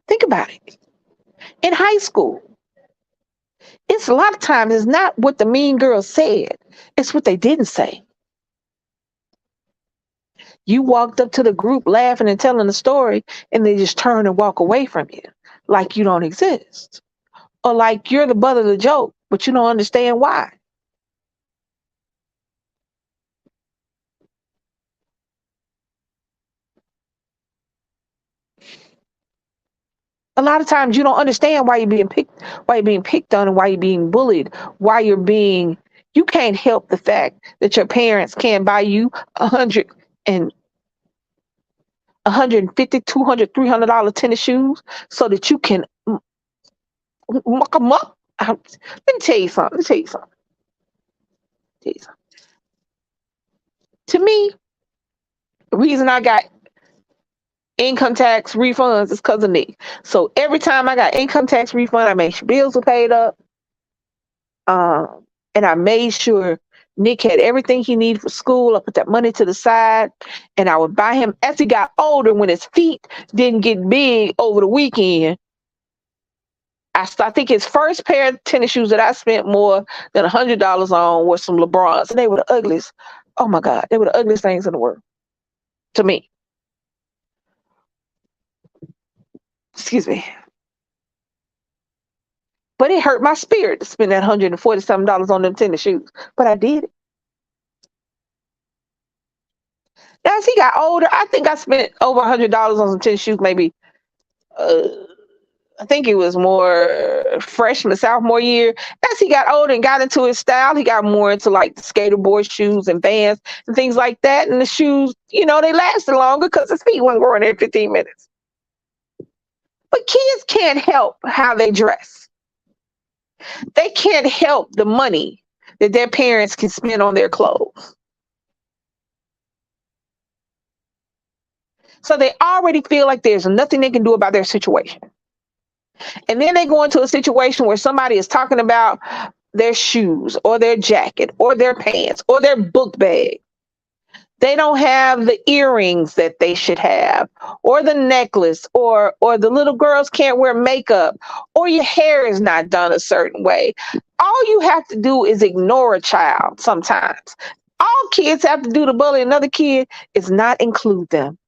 Think about it. In high school, it's a lot of times it's not what the mean girl said, it's what they didn't say. You walked up to the group laughing and telling a story, and they just turn and walk away from you like you don't exist, or like you're the butt of the joke, but you don't understand why. A lot of times you don't understand why you're being picked on, and why you're being bullied, why you're being. You can't help the fact that your parents can't buy you 150, 200, $300 tennis shoes so that you can muck them up. Let me tell you something. Let me tell you something. Tell you something. To me, the reason I got income tax refunds is because of Nick. So every time I got income tax refund, I made sure bills were paid up. And I made sure Nick had everything he needed for school. I put that money to the side, and I would buy him as he got older. When his feet didn't get big over the weekend, I think his first pair of tennis shoes that I spent more than $100 on were some LeBrons, and they were the ugliest. Oh my God, they were the ugliest things in the world to me. Excuse me. But it hurt my spirit to spend that $147 on them tennis shoes. But I did it. As he got older, I think I spent over $100 on some tennis shoes. Maybe, I think it was more freshman, sophomore year. As he got older and got into his style, he got more into like the skater boy shoes and Vans and things like that. And the shoes, they lasted longer because his feet weren't growing every 15 minutes. But kids can't help how they dress. They can't help the money that their parents can spend on their clothes. So they already feel like there's nothing they can do about their situation. And then they go into a situation where somebody is talking about their shoes or their jacket or their pants or their book bag. They don't have the earrings that they should have, or the necklace, or the little girls can't wear makeup, or your hair is not done a certain way. All you have to do is ignore a child sometimes. All kids have to do to bully another kid is not include them.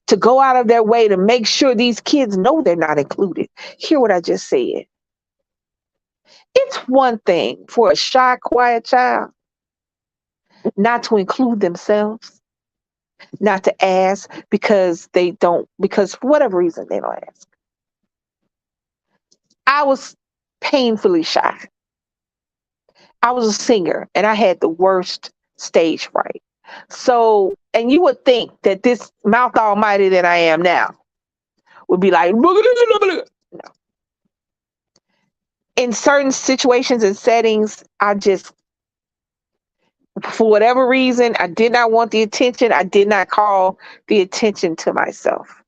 To go out of their way to make sure these kids know they're not included. Hear what I just said. It's one thing for a shy, quiet child not to include themselves, not to ask because for whatever reason, they don't ask. I was painfully shy. I was a singer and I had the worst stage fright. So, and you would think that this mouth almighty that I am now would be like, no. In certain situations and settings, for whatever reason, I did not want the attention. I did not call the attention to myself.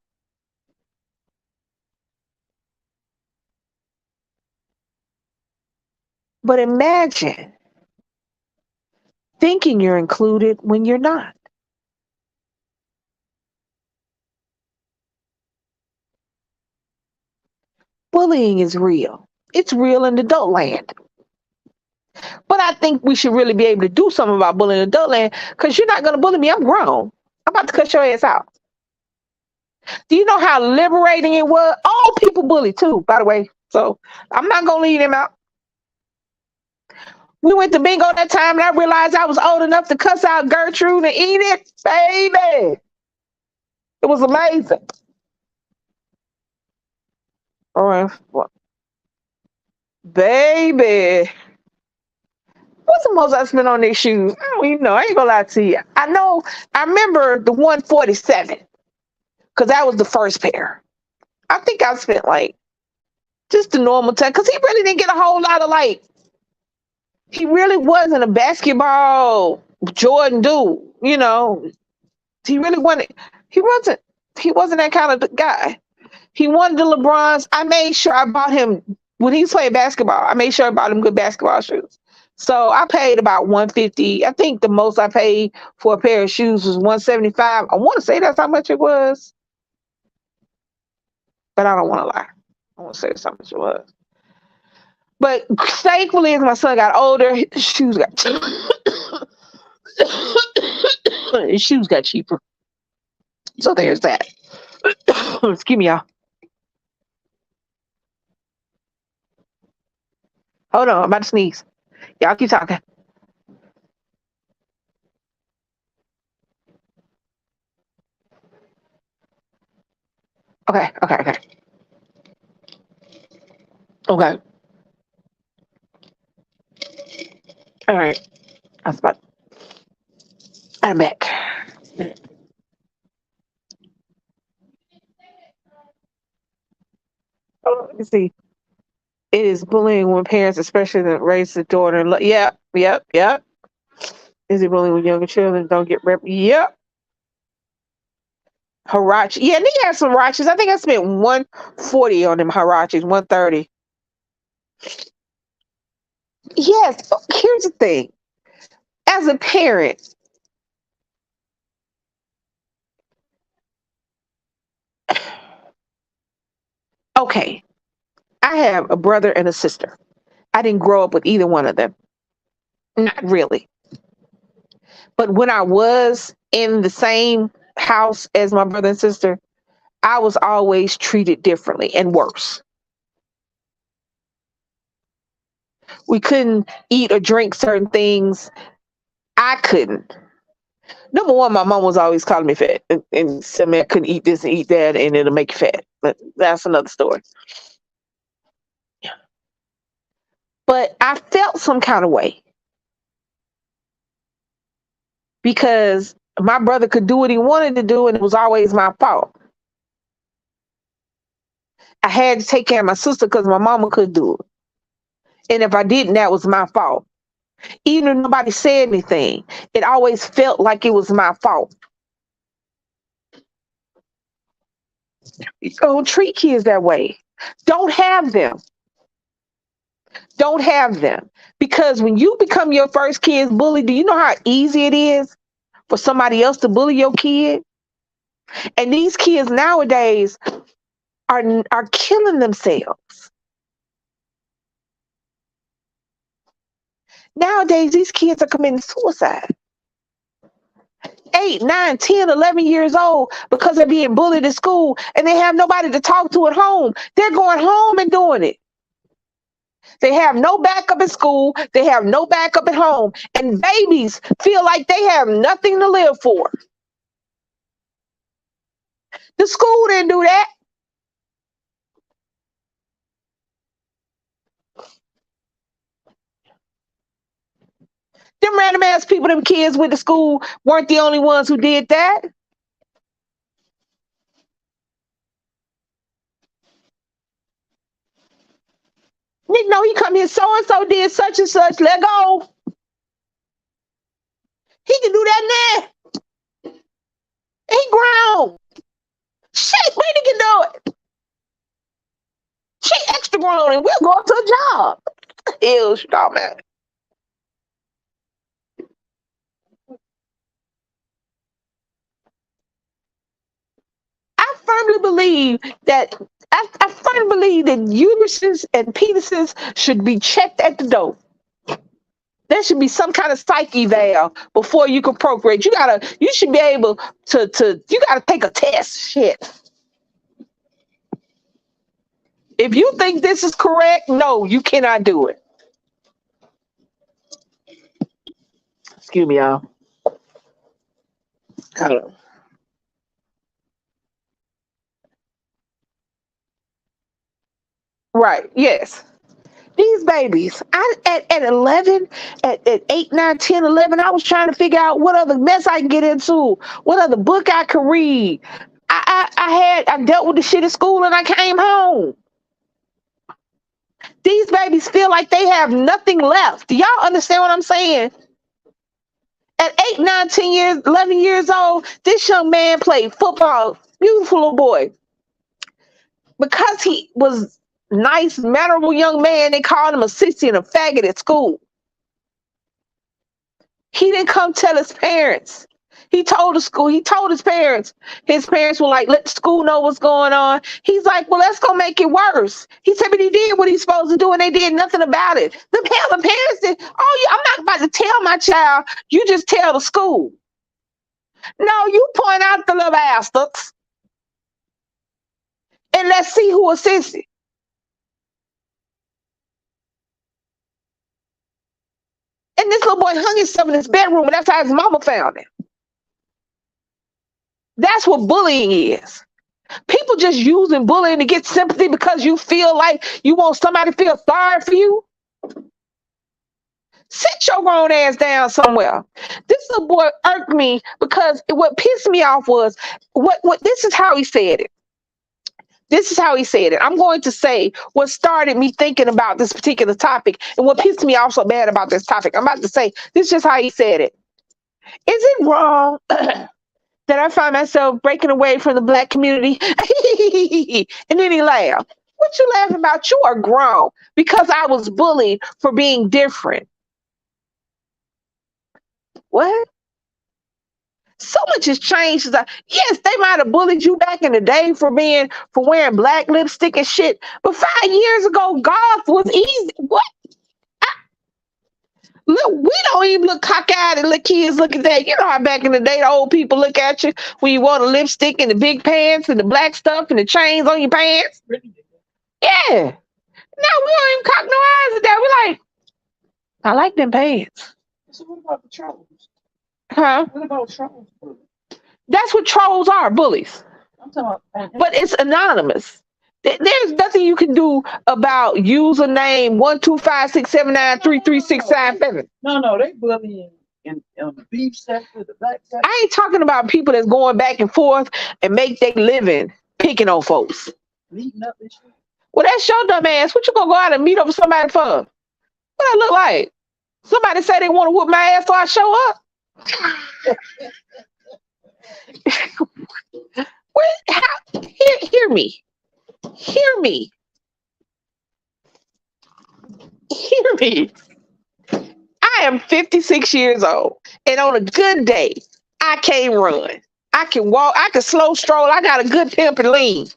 But imagine thinking you're included when you're not. Bullying is real. It's real in adult land. But I think we should really be able to do something about bullying in adult land, because you're not going to bully me. I'm grown. I'm about to cut your ass out. Do you know how liberating it was? All people bully too, by the way. So I'm not gonna leave him out. We went to bingo that time, and I realized I was old enough to cuss out Gertrude and Enid. Baby, it was amazing. All right, well, baby, what's the most I spent on these shoes? I don't even know. I ain't gonna lie to you. I know. I remember the 147 because that was the first pair. I think I spent like just the normal time because he really didn't get a whole lot of like. He really wasn't a basketball Jordan dude. He really wasn't. He wasn't. He wasn't that kind of guy. He wanted the LeBrons. I made sure I bought him when he was playing basketball. I made sure I bought him good basketball shoes. So I paid about 150. I think the most I paid for a pair of shoes was 175. I want to say that's how much it was, but I don't want to lie. I want to say that's how much it was. But thankfully, as my son got older, his shoes got his shoes got cheaper. So there's that. Excuse me, y'all. Hold on, I'm about to sneeze. Y'all keep talking. Okay, okay, okay. Okay. All right. I was about. I'm back. Oh, let me see. It is bullying when parents, especially that raise the daughter. Yep, yep, yep. Is it bullying when younger children don't get rep? Yep. Hirachi. Yeah, and he had some Hirachis. I think I spent 140 on them Hirachis, 130. Yes. Here's the thing. As a parent, okay, I have a brother and a sister. I didn't grow up with either one of them. Not really. But when I was in the same house as my brother and sister, I was always treated differently and worse. We couldn't eat or drink certain things. I couldn't. Number one, my mom was always calling me fat and said, "Man, I couldn't eat this and eat that, and it'll make you fat." But that's another story. But I felt some kind of way because my brother could do what he wanted to do, and it was always my fault. I had to take care of my sister because my mama could do it. And if I didn't, that was my fault. Even if nobody said anything, it always felt like it was my fault. Don't treat kids that way. Don't have them. Don't have them. Because when you become your first kid's bully, do you know how easy it is for somebody else to bully your kid? And these kids nowadays are killing themselves. Nowadays, these kids are committing suicide. 8, 9, 10, 11 years old because they're being bullied at school and they have nobody to talk to at home. They're going home and doing it. They have no backup at school. They have no backup at home. And babies feel like they have nothing to live for. The school didn't do that. Them random ass people, them kids with the school weren't the only ones who did that. Nick, no, he come here, so and so did such and such. Let go. He can do that now. He grown. Shit, when he can do it. She extra grown and we'll go up to a job. Ew, stop it. I firmly believe that I firmly believe that uteruses and penises should be checked at the door. There should be some kind of psyche valve before you can procreate. You should be able to you gotta take a test. Shit. If you think this is correct, no, you cannot do it. Excuse me, y'all. Hold on. Right. Yes. These babies, at 11, at 8, 9, 10, 11, I was trying to figure out what other mess I can get into, what other book I could read. I dealt with the shit at school and I came home. These babies feel like they have nothing left. Do y'all understand what I'm saying? At 8, 9, 10 years, 11 years old, this young man played football. Beautiful little boy. Because he was nice, mannerable young man, they called him a sissy and a faggot at school. He didn't come tell his parents. He told the school, he told his parents. His parents were like, let the school know what's going on. He's like, well, let's go make it worse. He said, but he did what he's supposed to do, and they did nothing about it. The parents said, oh, yeah, I'm not about to tell my child. You just tell the school. No, you point out the little bastards, and let's see who assists it. And this little boy hung himself in his bedroom, and that's how his mama found him. That's what bullying is. People just using bullying to get sympathy because you feel like you want somebody to feel sorry for you. Sit your grown ass down somewhere. This little boy irked me because what pissed me off was what this is how he said it. This is how he said it. I'm going to say what started me thinking about this particular topic and what pissed me off so bad about this topic. I'm about to say this is just how he said it. Is it wrong that I find myself breaking away from the black community? And then he laughed. What you laughing about? You are grown because I was bullied for being different. What? So much has changed. Yes, they might have bullied you back in the day for wearing black lipstick and shit. But 5 years ago, golf was easy. What? Look, we don't even look cockeyed and let kids look at that. You know how back in the day, the old people look at you when you wore the lipstick and the big pants and the black stuff and the chains on your pants. Yeah. Now we don't even cock no eyes at that. We're like, I like them pants. So what about the trolls? Huh? What about trolls? That's what trolls are, bullies. I'm talking about, but it's anonymous. There's nothing you can do about username 12567933657. No, they bullying in the beef sector, the black sector. I ain't talking about people that's going back and forth and make their living picking on folks. Meeting up and shit. Well, that's your dumb ass. What you gonna go out and meet up with somebody for? What I look like? Somebody say they want to whoop my ass, so I show up. Hear me. Hear me. Hear me. I am 56 years old, and on a good day, I can't run. I can walk. I can slow stroll. I got a good pimp and lean.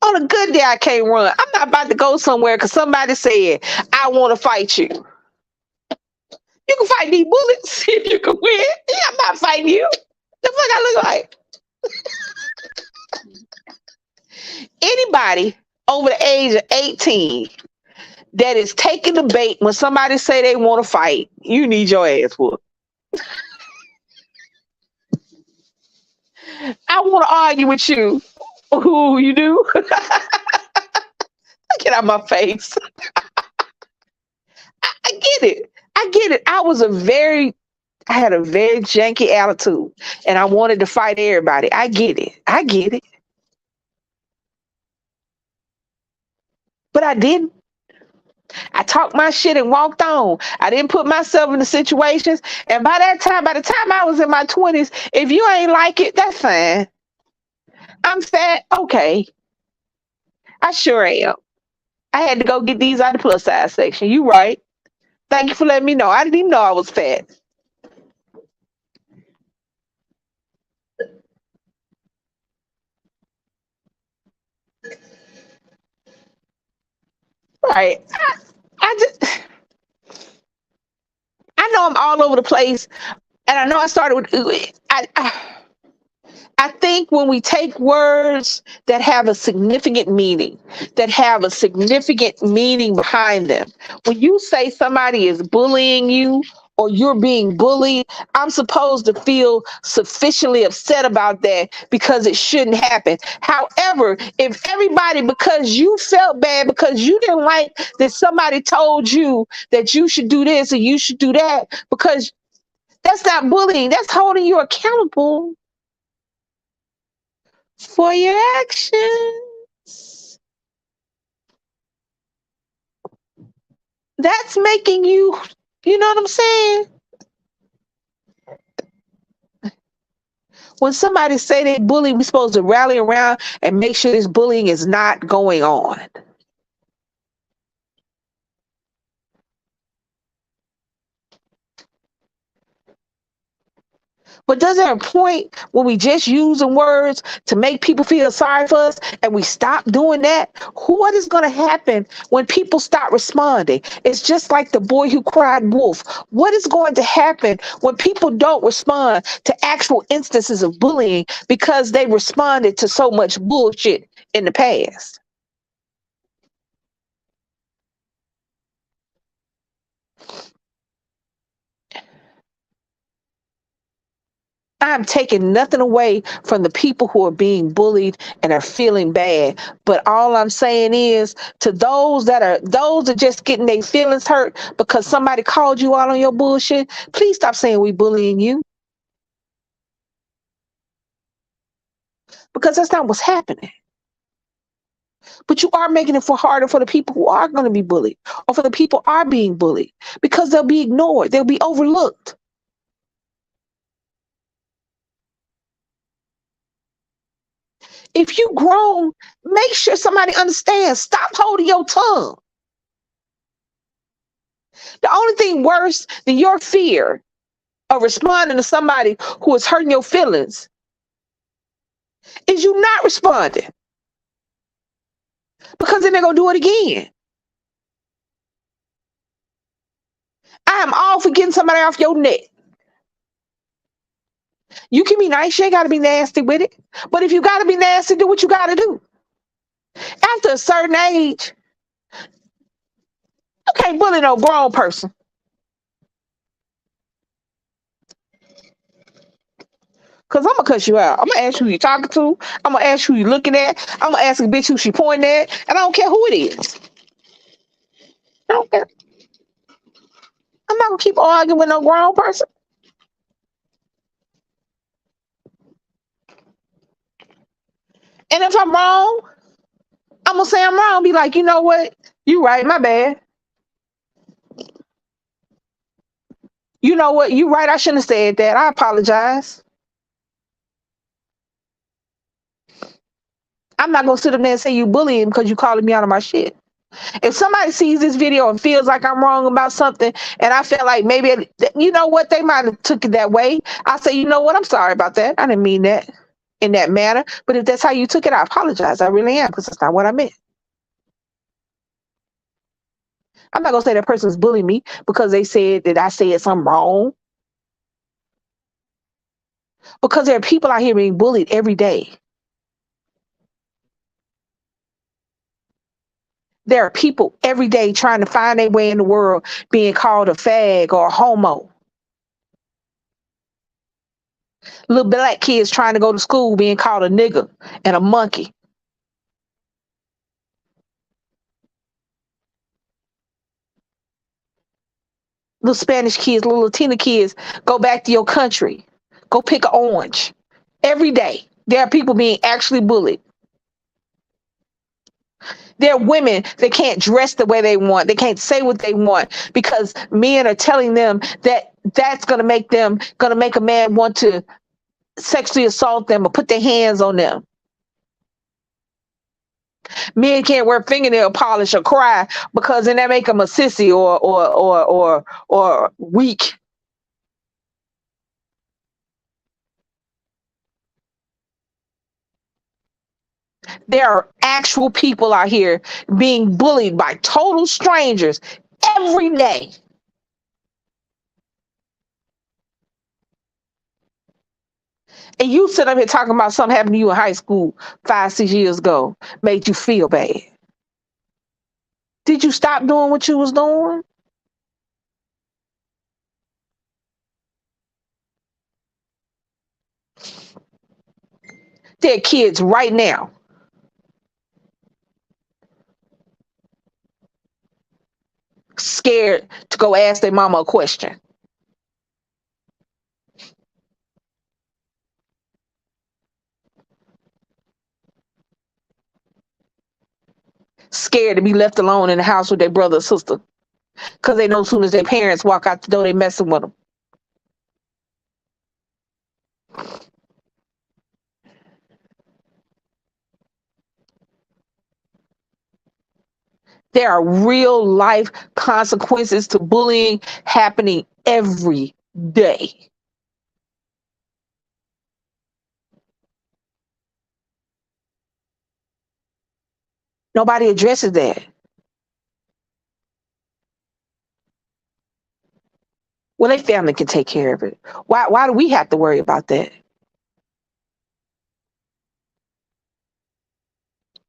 On a good day, I can't run. I'm not about to go somewhere because somebody said, I want to fight you. You can fight these bullets if you can win. Yeah, I'm not fighting you. The fuck I look like? Anybody over the age of 18 that is taking the bait when somebody say they want to fight, you need your ass whooped. I want to argue with you. Who you do? Get out my face. I get it. I get it. I had a very janky attitude and I wanted to fight everybody. I get it. I get it. But I didn't. I talked my shit and walked on. I didn't put myself in the situations. And by the time I was in my 20s, if you ain't like it, that's fine. I'm fat. Okay. I sure am. I had to go get these out of the plus size section. You right. Thank you for letting me know. I didn't even know I was fat. Right. I know I'm all over the place, and I know I started with I I think when we take words that have a significant meaning, that have a significant meaning behind them, when you say somebody is bullying you or you're being bullied, I'm supposed to feel sufficiently upset about that because it shouldn't happen. However, if everybody, because you felt bad, because you didn't like that somebody told you that you should do this and you should do that, because that's not bullying, that's holding you accountable for your actions. That's making you, you know what I'm saying? When somebody say they bully, we supposed to rally around and make sure this bullying is not going on. But does there a point when we just using words to make people feel sorry for us and we stop doing that? What is going to happen when people stop responding? It's just like the boy who cried wolf. What is going to happen when people don't respond to actual instances of bullying because they responded to so much bullshit in the past? I'm taking nothing away from the people who are being bullied and are feeling bad. But all I'm saying is to those that just getting their feelings hurt because somebody called you out on your bullshit, please stop saying we bullying you because that's not what's happening. But you are making it for harder for the people who are going to be bullied or for the people who are being bullied because they'll be ignored, they'll be overlooked. If you grown, make sure somebody understands. Stop holding your tongue. The only thing worse than your fear of responding to somebody who is hurting your feelings is you not responding because then they're going to do it again. I am all for getting somebody off your neck. You can be nice, you ain't got to be nasty with it. But if you got to be nasty, do what you got to do. After a certain age, you can't bully no grown person. Cause I'm gonna cuss you out. I'm gonna ask who you talking to. I'm gonna ask who you looking at. I'm gonna ask a bitch who she pointing at, and I don't care who it is. I don't care. I'm not gonna keep arguing with no grown person. And if I'm wrong, I'm gonna say I'm wrong. Be like, you know what? You right. My bad. You know what? You right. I shouldn't have said that. I apologize. I'm not gonna sit up there and say you bullying because you calling me out of my shit. If somebody sees this video and feels like I'm wrong about something, and I feel like maybe you know what, they might have took it that way. I say, you know what? I'm sorry about that. I didn't mean that in that manner. But if that's how you took it, I apologize. I really am because that's not what I meant. I'm not gonna say that person's bullying me because they said that I said something wrong. Because there are people out here being bullied every day. There are people every day trying to find their way in the world being called a fag or a homo. Little black kids trying to go to school being called a nigger and a monkey. Little Spanish kids, little Latina kids, go back to your country. Go pick an orange. Every day, there are people being actually bullied. There are women that can't dress the way they want. They can't say what they want because men are telling them that that's going to make a man want to sexually assault them or put their hands on them. Men can't wear fingernail polish or cry because then that make them a sissy or weak. There are actual people out here being bullied by total strangers every day. And you sit up here talking about something happened to you in high school 5, 6 years ago, made you feel bad. Did you stop doing what you was doing? There are kids right now scared to go ask their mama a question. Scared to be left alone in the house with their brother or sister. Because they know as soon as their parents walk out the door, they messing with them. There are real life consequences to bullying happening every day. Nobody addresses that. Well, their family can take care of it. Why do we have to worry about that?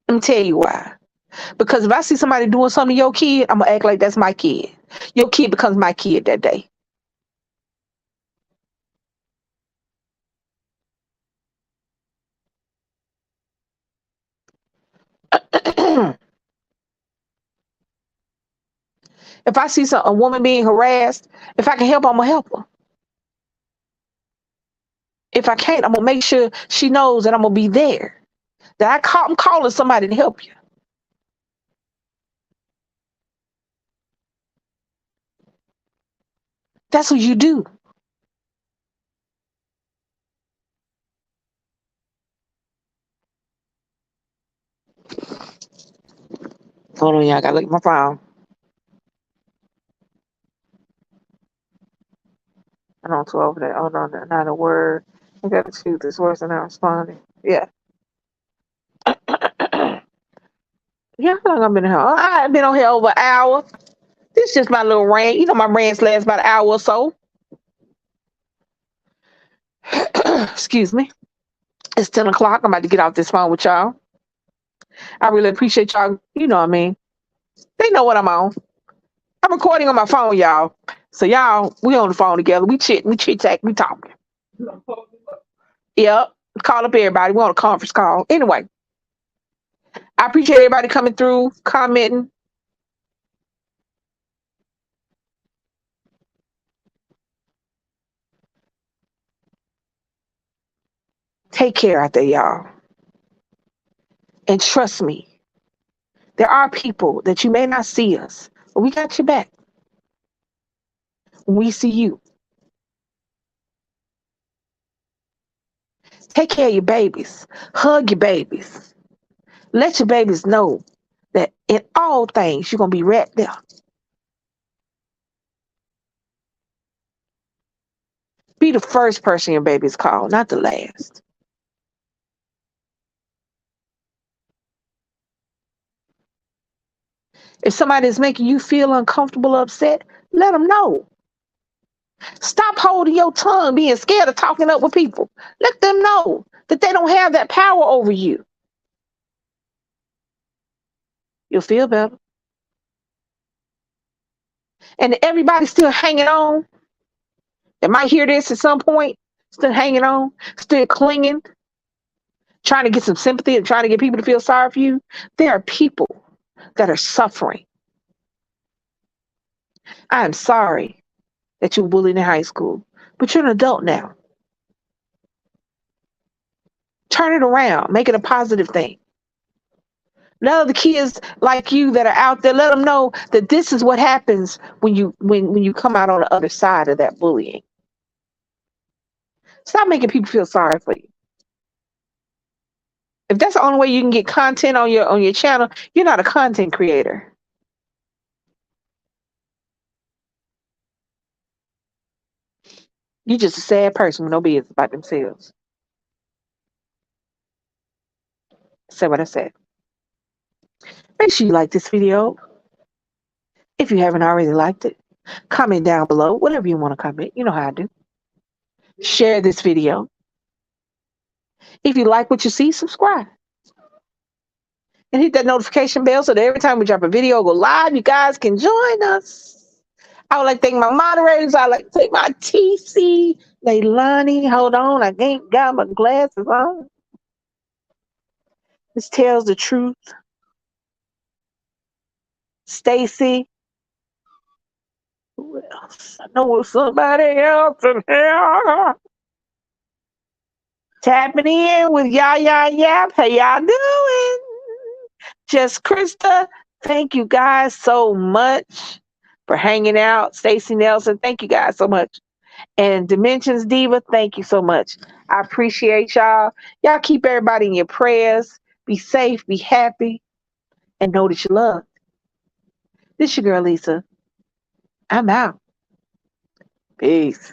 Let me tell you why. Because if I see somebody doing something to your kid, I'm gonna act like that's my kid. Your kid becomes my kid that day. If I see a woman being harassed, if I can help, I'm gonna help her. If I can't, I'm gonna make sure she knows that I'm gonna be there. I'm calling somebody to help you. That's what you do. Hold on, y'all. I gotta look at my phone. I don't go over that. Hold on, not a word. I gotta choose this worse than I'm responding. Yeah. Yeah, how long I've been here? I've been on here over an hour. This is just my little rant. You know my rants last about an hour or so. Excuse me. It's 10 o'clock. I'm about to get off this phone with y'all. I really appreciate y'all. You know what I mean? They know what I'm on. I'm recording on my phone, y'all. So y'all, we on the phone together. We chit chat, we talking. Yep. Call up everybody. We on a conference call. Anyway, I appreciate everybody coming through, commenting. Take care out there, y'all. And trust me, there are people that you may not see us, but we got your back. We see you. Take care of your babies. Hug your babies. Let your babies know that in all things, you're going to be right there. Be the first person your babies call, not the last. If somebody is making you feel uncomfortable, upset, let them know. Stop holding your tongue, being scared of talking up with people. Let them know that they don't have that power over you. You'll feel better. And everybody's still hanging on. They might hear this at some point, still hanging on, still clinging, trying to get some sympathy and trying to get people to feel sorry for you. There are people that are suffering. I am sorry that you were bullied in high school, but you're an adult now. Turn it around, make it a positive thing. Let other kids like you that are out there, let them know that this is what happens when you come out on the other side of that bullying. Stop making people feel sorry for you. If that's the only way you can get content on your channel, you're not a content creator. You're just a sad person with no business about themselves. Say what I said. Make sure you like this video. If you haven't already liked it, comment down below, whatever you want to comment. You know how I do. Share this video. If you like what you see, subscribe and hit that notification bell so that every time we drop a video or go live, you guys can join us. I would like to thank my moderators. I would like to thank my TC, Leilani. Hold on, I ain't got my glasses on. This tells the truth. Stacy. Who else? I know it's somebody else in here. Tapping in with Yap. How y'all doing? Just Krista. Thank you guys so much for hanging out. Stacy Nelson, thank you guys so much. And Dimensions Diva, thank you so much. I appreciate y'all. Y'all keep everybody in your prayers. Be safe, be happy, and know that you love. This your girl Lisa. I'm out. Peace.